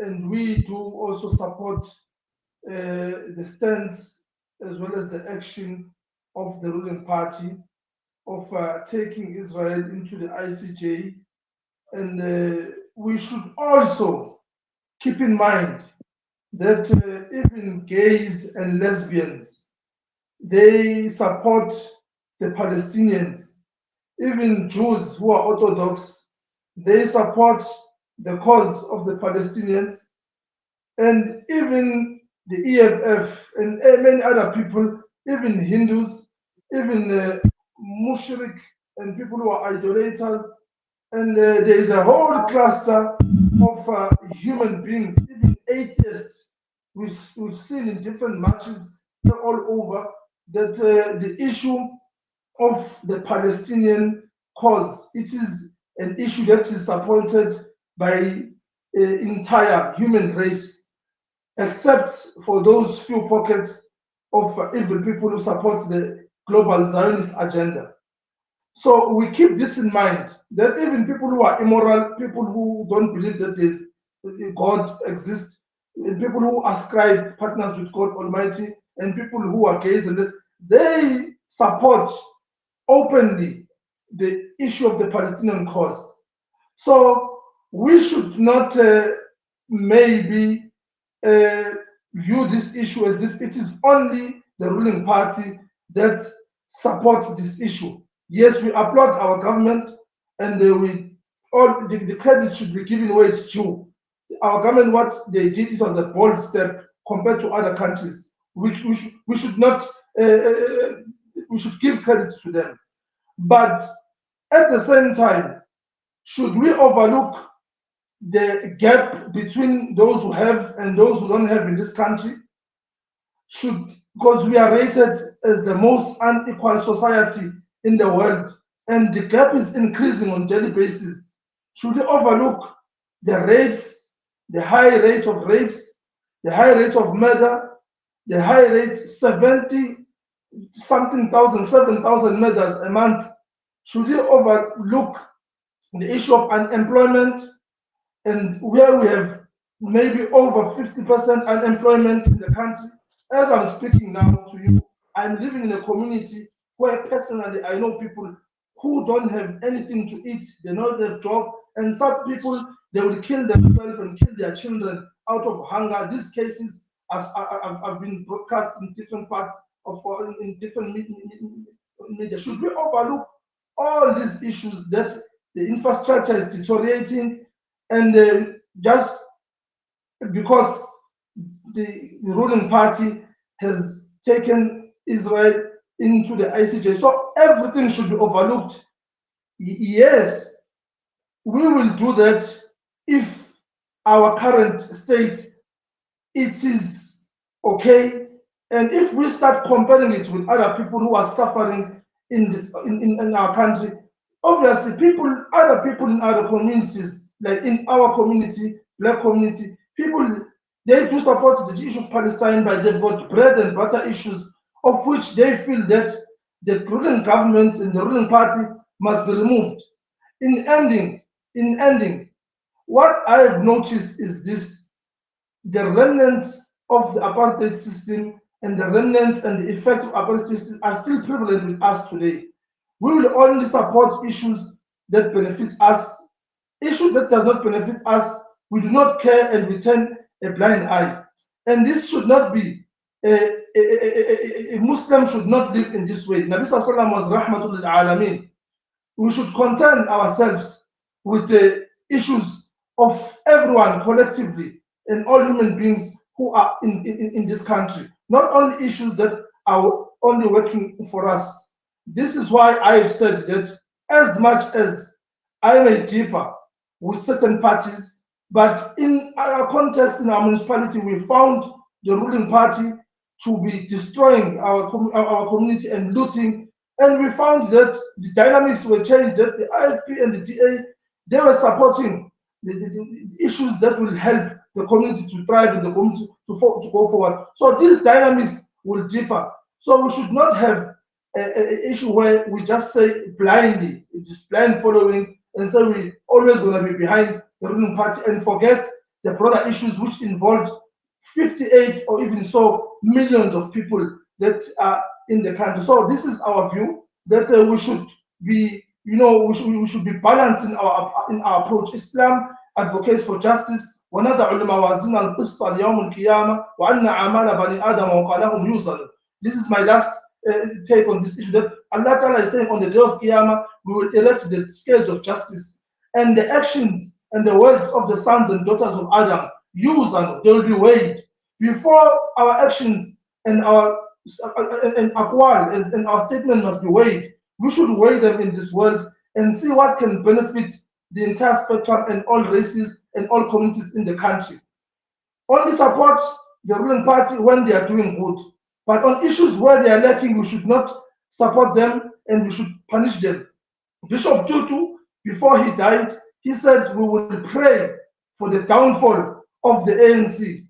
and we do also support the stance as well as the action of the ruling party of taking Israel into the ICJ, and we should also keep in mind that even gays and lesbians, they support the Palestinians. Even Jews who are Orthodox, they support the cause of the Palestinians. And even the EFF and many other people, even Hindus, even mushrik and people who are idolaters. And there is a whole cluster of human beings, even atheists, we've seen in different marches all over. that the issue of the Palestinian cause, it is an issue that is supported by the entire human race, except for those few pockets of evil people who support the global Zionist agenda. So we keep this in mind, that even people who are immoral, people who don't believe that there's God exists, people who ascribe partners with God Almighty, and people who are gays, and this, they support openly the issue of the Palestinian cause. So we should not maybe view this issue as if it is only the ruling party that supports this issue. Yes, we applaud our government, and the credit should be given where it's due. Our government, what they did, it was a bold step compared to other countries. We should not we should give credit to them, but at the same time, should we overlook the gap between those who have and those who don't have in this country? Because we are rated as the most unequal society in the world, and the gap is increasing on a daily basis. Should we overlook the rapes, the high rate of rapes, the high rate of murder, the high rate 70-something thousand, 7,000 murders a month? Should we overlook the issue of unemployment, and where we have maybe over 50% unemployment in the country? As I'm speaking now to you, I'm living in a community where personally I know people who don't have anything to eat, they don't have job, and some people, they will kill themselves and kill their children out of hunger. These cases have been broadcast in different parts of in different media. Should we overlook all these issues that the infrastructure is deteriorating, and just because the ruling party has taken Israel into the ICJ, so everything should be overlooked? Yes, we will do that if our current state, it is okay, and if we start comparing it with other people who are suffering in our country. Obviously, other people in other communities, like in our community, black community, people, they do support the issue of Palestine, but they've got bread and butter issues of which they feel that the ruling government and the ruling party must be removed. In ending, what I have noticed is this: the remnants of the apartheid system and the remnants and the effects of apartheid system are still prevalent with us today. We will only support issues that benefit us. Issues that does not benefit us, we do not care, and we turn a blind eye. And this should not be, a Muslim should not live in this way. Nabi Sallallahu Alaihi Wasallam was rahmatul lil alameen. We should concern ourselves with the issues of everyone collectively and all human beings who are in this country, not only issues that are only working for us. This is why I have said that as much as I may differ with certain parties, but in our context, in our municipality, we found the ruling party to be destroying our community and looting, and we found that the dynamics were changed, that the IFP and the DA, they were supporting the issues that will help the community to thrive and the community to go forward. So these dynamics will differ. So we should not have an issue where we just say blindly, just blind following, and say we always going to be behind the ruling party and forget the broader issues which involve 58 or even so millions of people that are in the country. So this is our view, that we should be, we should be balanced in our approach. Islam advocates for justice. وَنَضَعُ الْمَوَازِينَ الْقِسْطَ لِيَوْمِ الْقِيَامَةِ وَأَنَّ أَعْمَالَ بَنِي آدَمَ وَقَالَهُمْ يُوزَنُ. This is my last take on this issue, that Allah Ta'ala is saying on the day of Qiyamah, we will erect the scales of justice, and the actions and the words of the sons and daughters of Adam, they will be weighed. Before our actions and our aqwal and our statement must be weighed, we should weigh them in this world and see what can benefit the entire spectrum and all races and all communities in the country. Only support the ruling party when they are doing good. But on issues where they are lacking, we should not support them and we should punish them. Bishop Tutu, before he died, he said we will pray for the downfall of the ANC.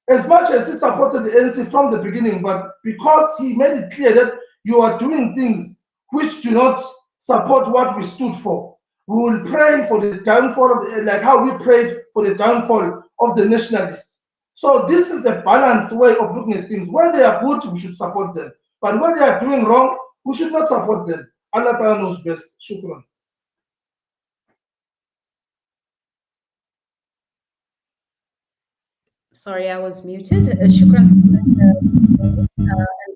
As much as he supported the ANC from the beginning, but because he made it clear that you are doing things which do not support what we stood for, we will pray for the downfall of the, like how we prayed for the downfall of the nationalists. So this is a balanced way of looking at things. Where they are good, we should support them. But where they are doing wrong, we should not support them. Allah Ta'ala knows best. Shukran. Sorry, I was muted. Shukran and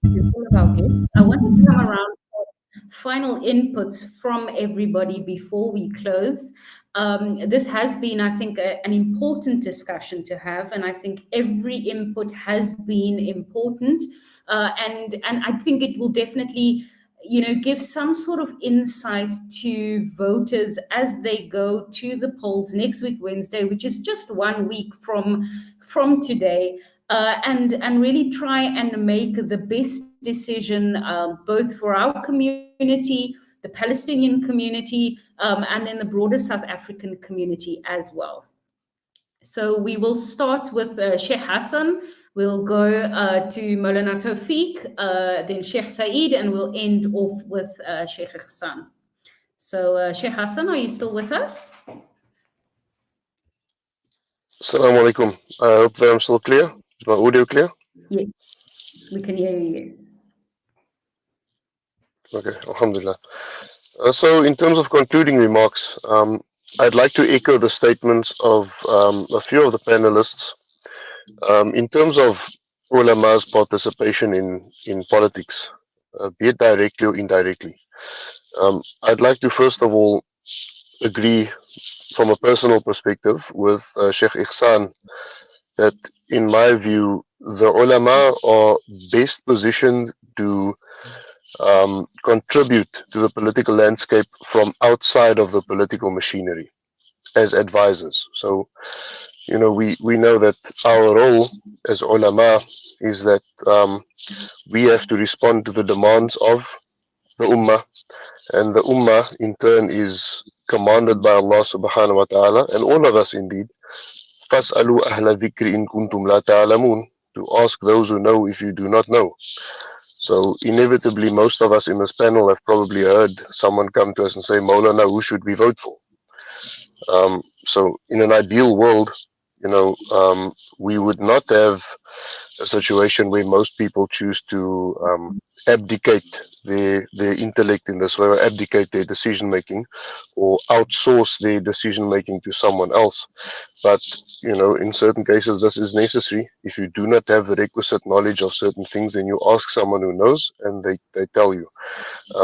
to all of our guests. I wanted to come around for final inputs from everybody before we close. This has been, I think, an important discussion to have, and I think every input has been important, and I think it will definitely, give some sort of insight to voters as they go to the polls next week, Wednesday, which is just 1 week from today, and really try and make the best decision, both for our community, the Palestinian community, and then the broader South African community as well. So we will start with Sheikh Hasan. We'll go to Maulana Tawfiq, then Sheikh Saeed, and we'll end off with Sheikh Ihsaan. So Sheikh Hasan, are you still with us? Assalamu alaikum. I hope that I'm still clear. Is my audio clear? Yes, we can hear you, yes. Okay, alhamdulillah. So in terms of concluding remarks, I'd like to echo the statements of a few of the panelists. In terms of ulama's participation in politics, be it directly or indirectly, I'd like to first of all agree from a personal perspective with Sheikh Ihsaan that in my view, the ulama are best positioned to contribute to the political landscape from outside of the political machinery as advisors. So, we know that our role as ulama is that we have to respond to the demands of the ummah, and the ummah in turn is commanded by Allah subhanahu wa ta'ala, and all of us indeed, فَاسْأَلُوا أَهْلَ الذِّكْرِ إِن كُنْتُمْ لَا تَعْلَمُونَ, to ask those who know if you do not know. So inevitably, most of us in this panel have probably heard someone come to us and say, Maulana, who should we vote for? So in an ideal world, we would not have a situation where most people choose to abdicate their intellect in this way, or abdicate their decision making, or outsource their decision making to someone else. But in certain cases this is necessary. If you do not have the requisite knowledge of certain things, then you ask someone who knows, and they tell you.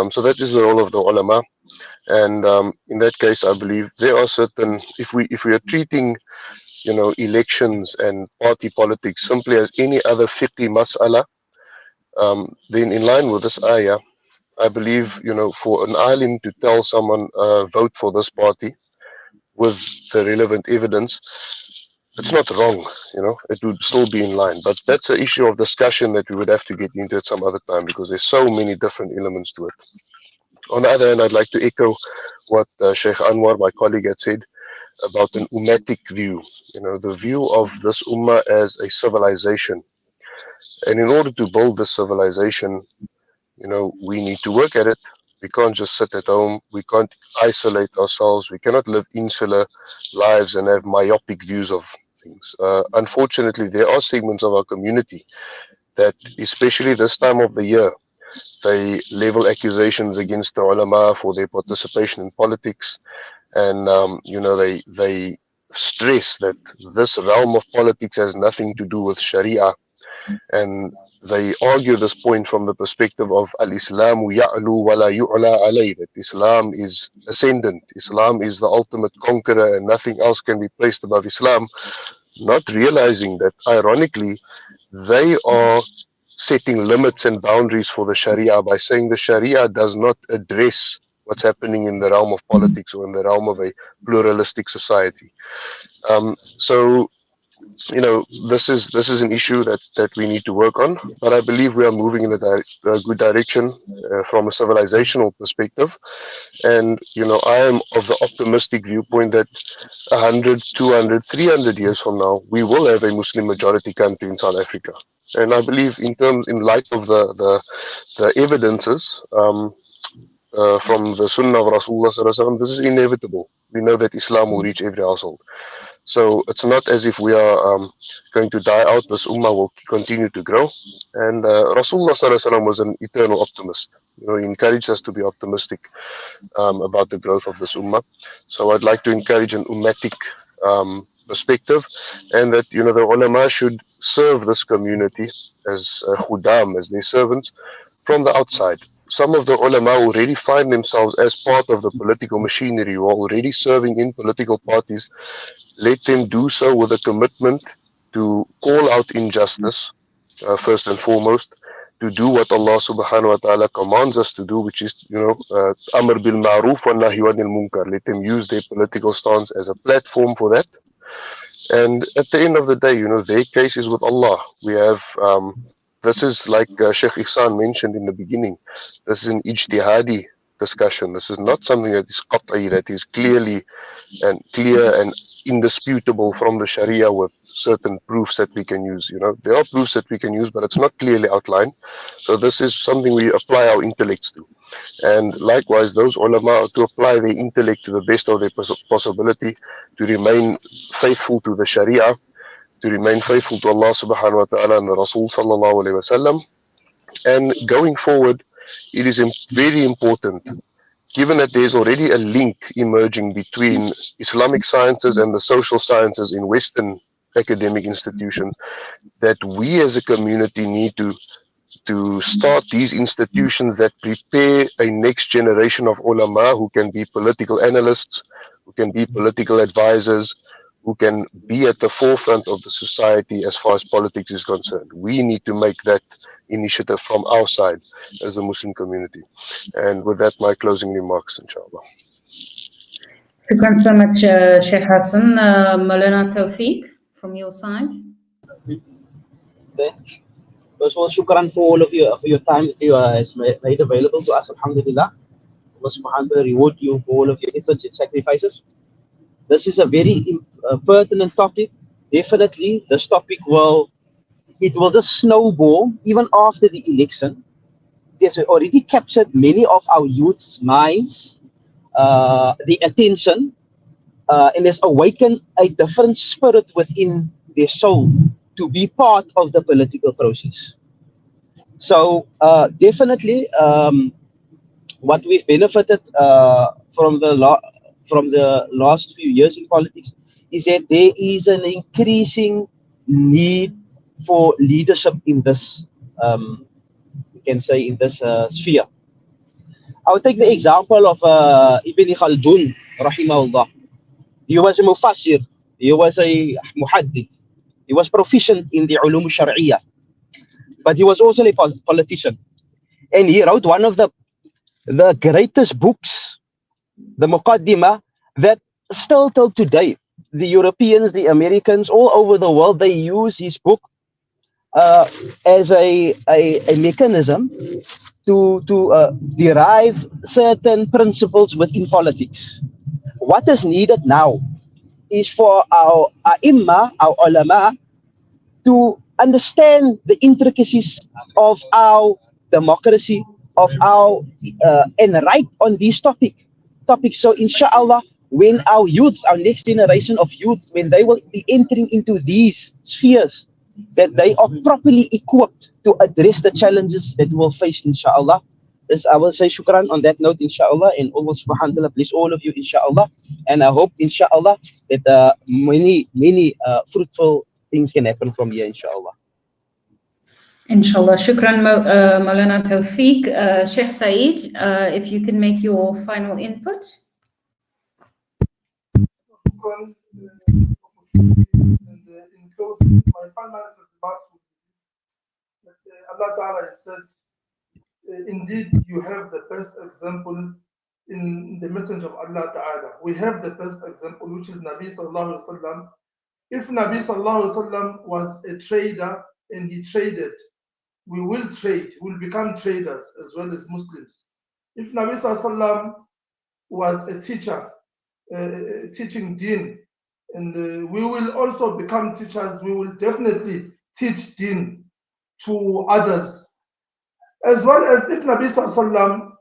So that is the role of the ulama. And in that case, I believe there are certain, if we are treating elections and party politics simply as any other fiqhi mas'ala, then in line with this ayah, I believe, for an alim to tell someone, vote for this party with the relevant evidence, it's not wrong, it would still be in line. But that's an issue of discussion that we would have to get into at some other time, because there's so many different elements to it. On the other hand, I'd like to echo what Sheikh Anwar, my colleague, had said about an ummatic view, the view of this ummah as a civilization. And in order to build this civilization, we need to work at it. We can't just sit at home. We can't isolate ourselves. We cannot live insular lives and have myopic views of things. Unfortunately, there are segments of our community that, especially this time of the year, they level accusations against the ulama for their participation in politics. And, they stress that this realm of politics has nothing to do with Sharia. And they argue this point from the perspective of al-Islamu ya'lu wa la yu'la alayh, that Islam is ascendant, Islam is the ultimate conqueror, and nothing else can be placed above Islam, not realizing that, ironically, they are setting limits and boundaries for the Sharia by saying the Sharia does not address what's happening in the realm of politics or in the realm of a pluralistic society. So this is an issue that we need to work on, but I believe we are moving in a good direction from a civilizational perspective. And I am of the optimistic viewpoint that 100, 200, 300 years from now, we will have a Muslim majority country in South Africa. And I believe in light of the evidences from the Sunnah of Rasulullah Sallallahu Alaihi Wasallam, this is inevitable. We know that Islam will reach every household. So it's not as if we are going to die out. This ummah will continue to grow. And Rasulullah Sallallahu Alaihi Wasallam was an eternal optimist. He encouraged us to be optimistic about the growth of this ummah. So I'd like to encourage an ummatic perspective, and that the ulama should serve this community as khudam, as their servants from the outside. Some of the ulama already find themselves as part of the political machinery, who are already serving in political parties. Let them do so with a commitment to call out injustice, first and foremost, to do what Allah subhanahu wa ta'ala commands us to do, which is, amr bil ma'roof wa nahy anil munkar. Let them use their political stance as a platform for that. And at the end of the day, their case is with Allah. We have, this is like Sheikh Ihsaan mentioned in the beginning, this is an ijtihadi discussion. This is not something that is qat'i, that is clear and indisputable from the Sharia with certain proofs that we can use. There are proofs that we can use, but it's not clearly outlined. So this is something we apply our intellects to. And likewise, those ulama to apply their intellect to the best of their possibility, to remain faithful to the Sharia, to remain faithful to Allah subhanahu wa ta'ala and the Rasul sallallahu alayhi wa sallam. And going forward, it is very important, given that there's already a link emerging between Islamic sciences and the social sciences in Western academic institutions, that we as a community need to start these institutions that prepare a next generation of ulama who can be political analysts, who can be political advisors, who can be at the forefront of the society as far as politics is concerned. We need to make that initiative from our side as the Muslim community. And with that, my closing remarks, inshallah. Shukran so much, Sheikh Hasan. Maulana Tawfiq, from your side. First of all, shukran for all of you for your time that you has made available to us. Alhamdulillah. Allah subhanahu wa ta'ala reward you for all of your efforts and sacrifices. This is a very pertinent topic. Definitely, this topic will just snowball even after the election. It has already captured many of our youth's minds, the attention, and has awakened a different spirit within their soul to be part of the political process. So definitely, what we've benefited from the last few years in politics is that there is an increasing need for leadership in this, we can say, in this sphere. I would take the example of Ibn Khaldun, rahimahullah. He was a mufassir, he was a muhaddith, he was proficient in the ulum shar'iyah, but he was also a politician. And he wrote one of the greatest books, the Muqaddimah, that still till today, the Europeans, the Americans, all over the world, they use his book as a mechanism to derive certain principles within politics. What is needed now is for our Imma, our ulama, to understand the intricacies of our democracy, of our and write on these topics. So inshallah, when our youths, our next generation of youth, when they will be entering into these spheres, that they are properly equipped to address the challenges that we will face, inshallah. This I will say shukran on that note, inshallah, and Allah subhanahu wa ta'ala bless all of you, inshallah. And I hope, inshallah, that many fruitful things can happen from here, inshallah. Inshallah. Shukran, Maulana Tawfiq. Sheikh Saeed, if you can make your final input. Shukran. And in closing, my final remarks would be that Allah Ta'ala has said, indeed, you have the best example in the message of Allah Ta'ala. We have the best example, which is Nabi Sallallahu Alaihi Wasallam, if Nabi Sallallahu Alaihi Wasallam was a trader and he traded, we will trade, we'll become traders as well as Muslims. If Nabi Sallallahu Alaihi Wasallam was a teacher, teaching deen, and we will also become teachers, we will definitely teach deen to others. As well as if Nabi Sallallahu Alaihi Wasallam,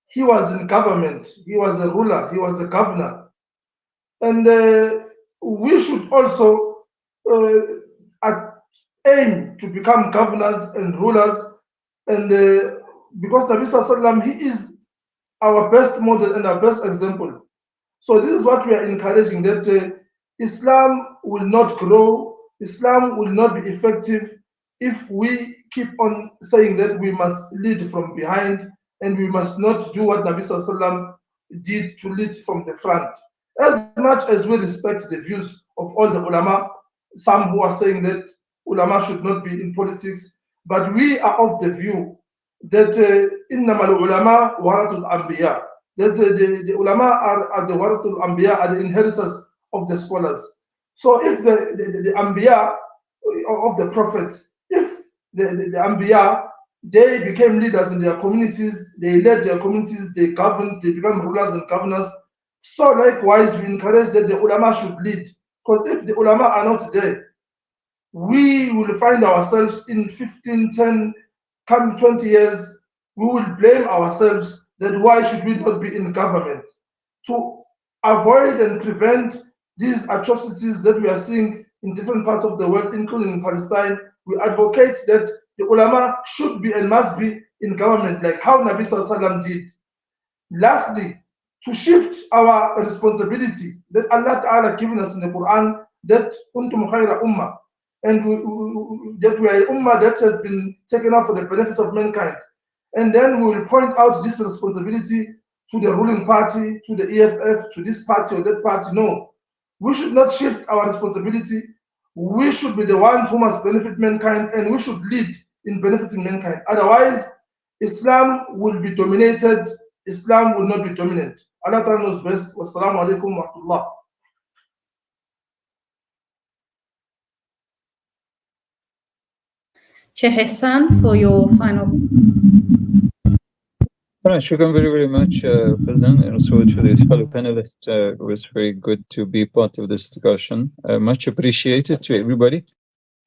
he was in government, he was a ruler, he was a governor. And we should also aim to become governors and rulers. And because Nabi Sallallahu Alaihi Wasallam, he is our best model and our best example. So this is what we are encouraging, that Islam will not grow, Islam will not be effective if we keep on saying that we must lead from behind and we must not do what Nabi Sallallahu Alaihi Wasallam did to lead from the front. As much as we respect the views of all the ulama, some who are saying that ulama should not be in politics, but we are of the view that innamal ulama waratul anbiya, that the ulama are the waratul anbiya, are the inheritors of the scholars. So if the anbiya of the prophets, if the anbiya, they became leaders in their communities, they led their communities, they governed, they become rulers and governors. So likewise, we encourage that the ulama should lead. Because if the ulama are not there, we will find ourselves in 15, 10, come 20 years, we will blame ourselves that why should we not be in government? To avoid and prevent these atrocities that we are seeing in different parts of the world, including in Palestine, we advocate that the ulama should be and must be in government, like how Nabi Sallallahu Alaihi Wasallam did. Lastly, to shift our responsibility that Allah Ta'ala given us in the Quran, that kuntum khayra ummah, and that we are a ummah that has been taken up for the benefit of mankind. And then we will point out this responsibility to the ruling party, to the EFF, to this party or that party. No, we should not shift our responsibility. We should be the ones who must benefit mankind, and we should lead in benefiting mankind. Otherwise, Islam will be dominated, Islam will not be dominant. Allah Ta'ala knows best. Wassalamu alaikum wa rahmatullah. Sheikh Ihsaan, for your final. Well, shukran very, very much, Fazlin, and also to this fellow panelist. It was very good to be part of this discussion. Much appreciated to everybody.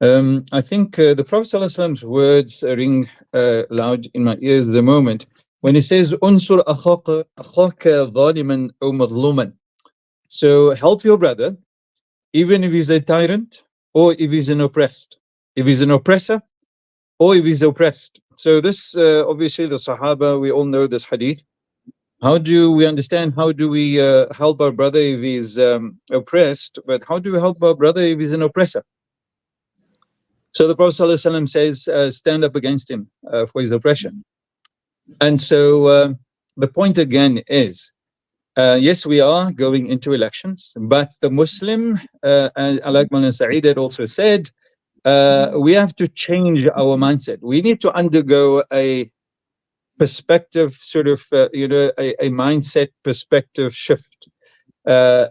I think the Prophet ﷺ's words ring loud in my ears at the moment when he says, "Unsur akhaka zaliman aw madluman." So help your brother, even if he's a tyrant or if he's an oppressed, if he's an oppressor or if he's oppressed. So this, obviously, the Sahaba, we all know this hadith. How do we understand? How do we help our brother if he's oppressed? But how do we help our brother if he's an oppressor? So the Prophet ﷺ says, stand up against him for his oppression. And so the point again is, yes, we are going into elections, but the Muslim, and like Maulana Saeed had also said, we have to change our mindset. We need to undergo a perspective, sort of, a mindset perspective shift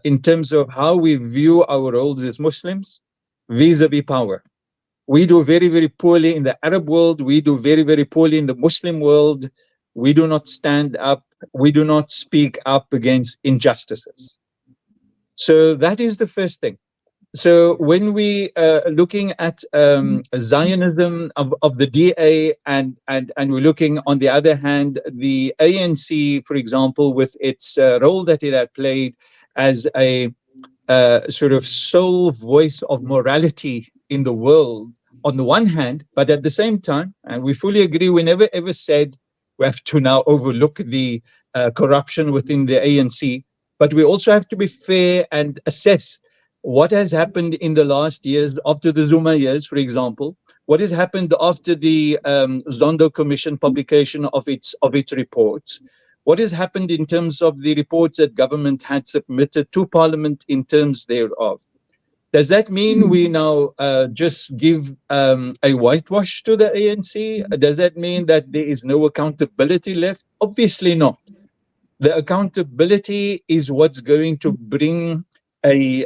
in terms of how we view our roles as Muslims vis-a-vis power. We do very, very poorly in the Arab world. We do very, very poorly in the Muslim world. We do not stand up. We do not speak up against injustices. So that is the first thing. So when we are looking at Zionism of the DA and we're looking, on the other hand, the ANC, for example, with its role that it had played as a sort of sole voice of morality in the world, on the one hand, but at the same time, and we fully agree, we never ever said we have to now overlook the corruption within the ANC, but we also have to be fair and assess what has happened in the last years, after the Zuma years, for example, what has happened after the Zondo Commission publication of its reports, what has happened in terms of the reports that government had submitted to Parliament in terms thereof. Does that mean we now just give a whitewash to the ANC? Does that mean that there is no accountability left? Obviously not. The accountability is what's going to bring a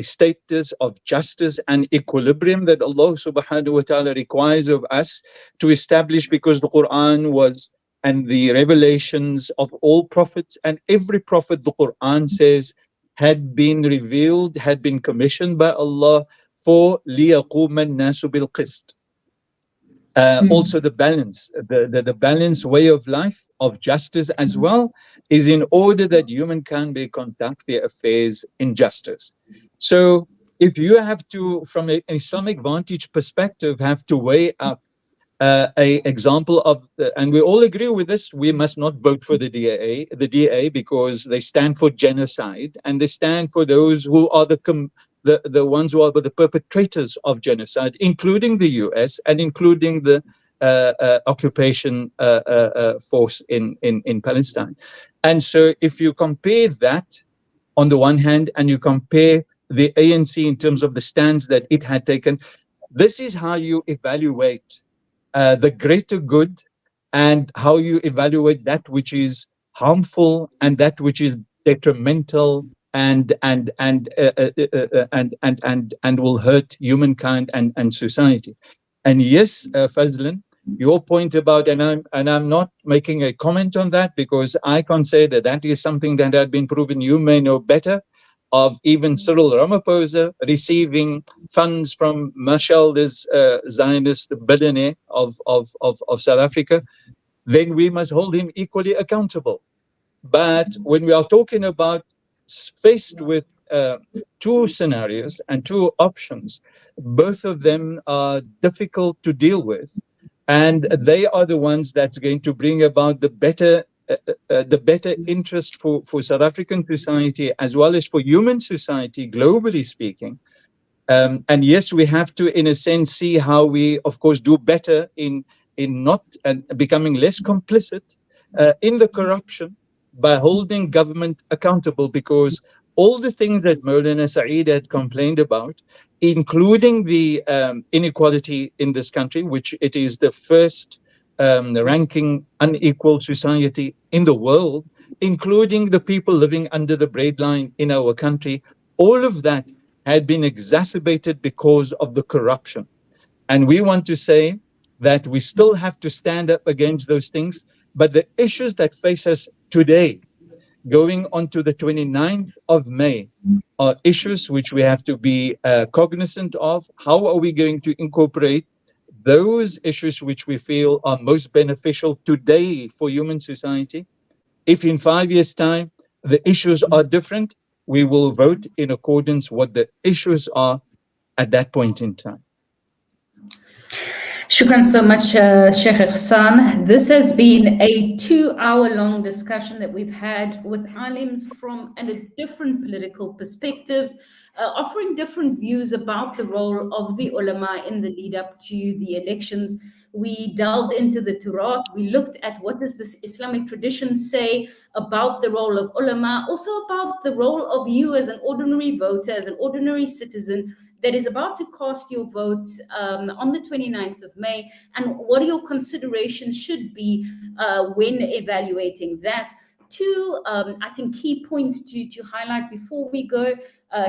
status of justice and equilibrium that Allah subhanahu wa ta'ala requires of us to establish, because the Quran was, and the revelations of all prophets, and every prophet, the Quran says, had been revealed, had been commissioned by Allah for لِيَقُومَ النَّاسُ بِالْقِسْطِ. Also the balance, the balanced way of life, of justice as well, is in order that humankind may conduct their affairs in justice. So if you have to, from an Islamic vantage perspective, have to weigh up a example of, and we all agree with this, we must not vote for the DA because they stand for genocide, and they stand for those who are the ones who are the perpetrators of genocide, including the US and including the occupation force in Palestine. And so if you compare that on the one hand, and you compare the ANC in terms of the stance that it had taken, this is how you evaluate the greater good, and how you evaluate that which is harmful and that which is detrimental and will hurt humankind and society. And yes, Fazlin, your point about, and I'm not making a comment on that, because I can't say that that is something that had been proven. You may know better, of even Cyril Ramaphosa receiving funds from Mashal, this Zionist billionaire of South Africa. Then we must hold him equally accountable. But when we are talking about faced with two scenarios and two options, both of them are difficult to deal with, and they are the ones that's going to bring about the better interest for South African society, as well as for human society, globally speaking. And yes, we have to, in a sense, see how we, of course, do better in not becoming less complicit in the corruption, by holding government accountable, because all the things that Maulana Saeed had complained about, including the inequality in this country, which it is the first ranking unequal society in the world, including the people living under the breadline in our country, all of that had been exacerbated because of the corruption. And we want to say that we still have to stand up against those things, but the issues that face us today, going on to the 29th of May, are issues which we have to be cognizant of. How are we going to incorporate those issues which we feel are most beneficial today for human society? If in 5 years' time the issues are different, we will vote in accordance what the issues are at that point in time. Shukran so much, Sheikh Ihsaan. This has been a 2-hour-long discussion that we've had with alims from different political perspectives, offering different views about the role of the ulama in the lead up to the elections. We delved into the Turath. We looked at what does this Islamic tradition say about the role of ulama, also about the role of you as an ordinary voter, as an ordinary citizen that is about to cast your votes on the 29th of May, and what your considerations should be when evaluating that. Two, I think, key points to highlight before we go.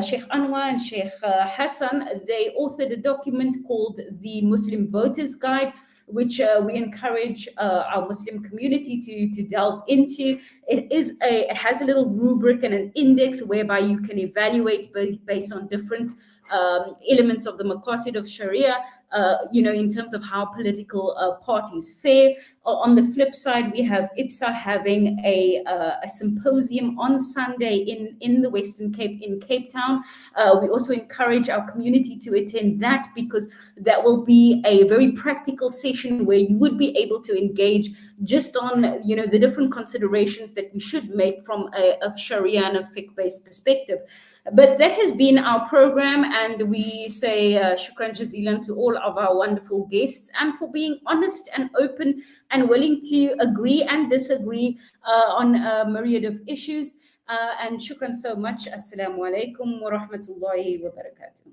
Sheikh Anwar and Sheikh Hasan, they authored a document called the Muslim Voters Guide, which we encourage our Muslim community to delve into. It has a little rubric and an index whereby you can evaluate based on different elements of the maqasid of Sharia, in terms of how political parties fare. On the flip side, we have IPSA having a symposium on Sunday in the Western Cape, in Cape Town. We also encourage our community to attend that, because that will be a very practical session where you would be able to engage just on the different considerations that we should make from a Sharia and a fiqh-based perspective. But that has been our program, and we say shukran jazilan to all of our wonderful guests, and for being honest and open and willing to agree and disagree on a myriad of issues. And shukran so much. Assalamu alaikum wa rahmatullahi wa barakatuh.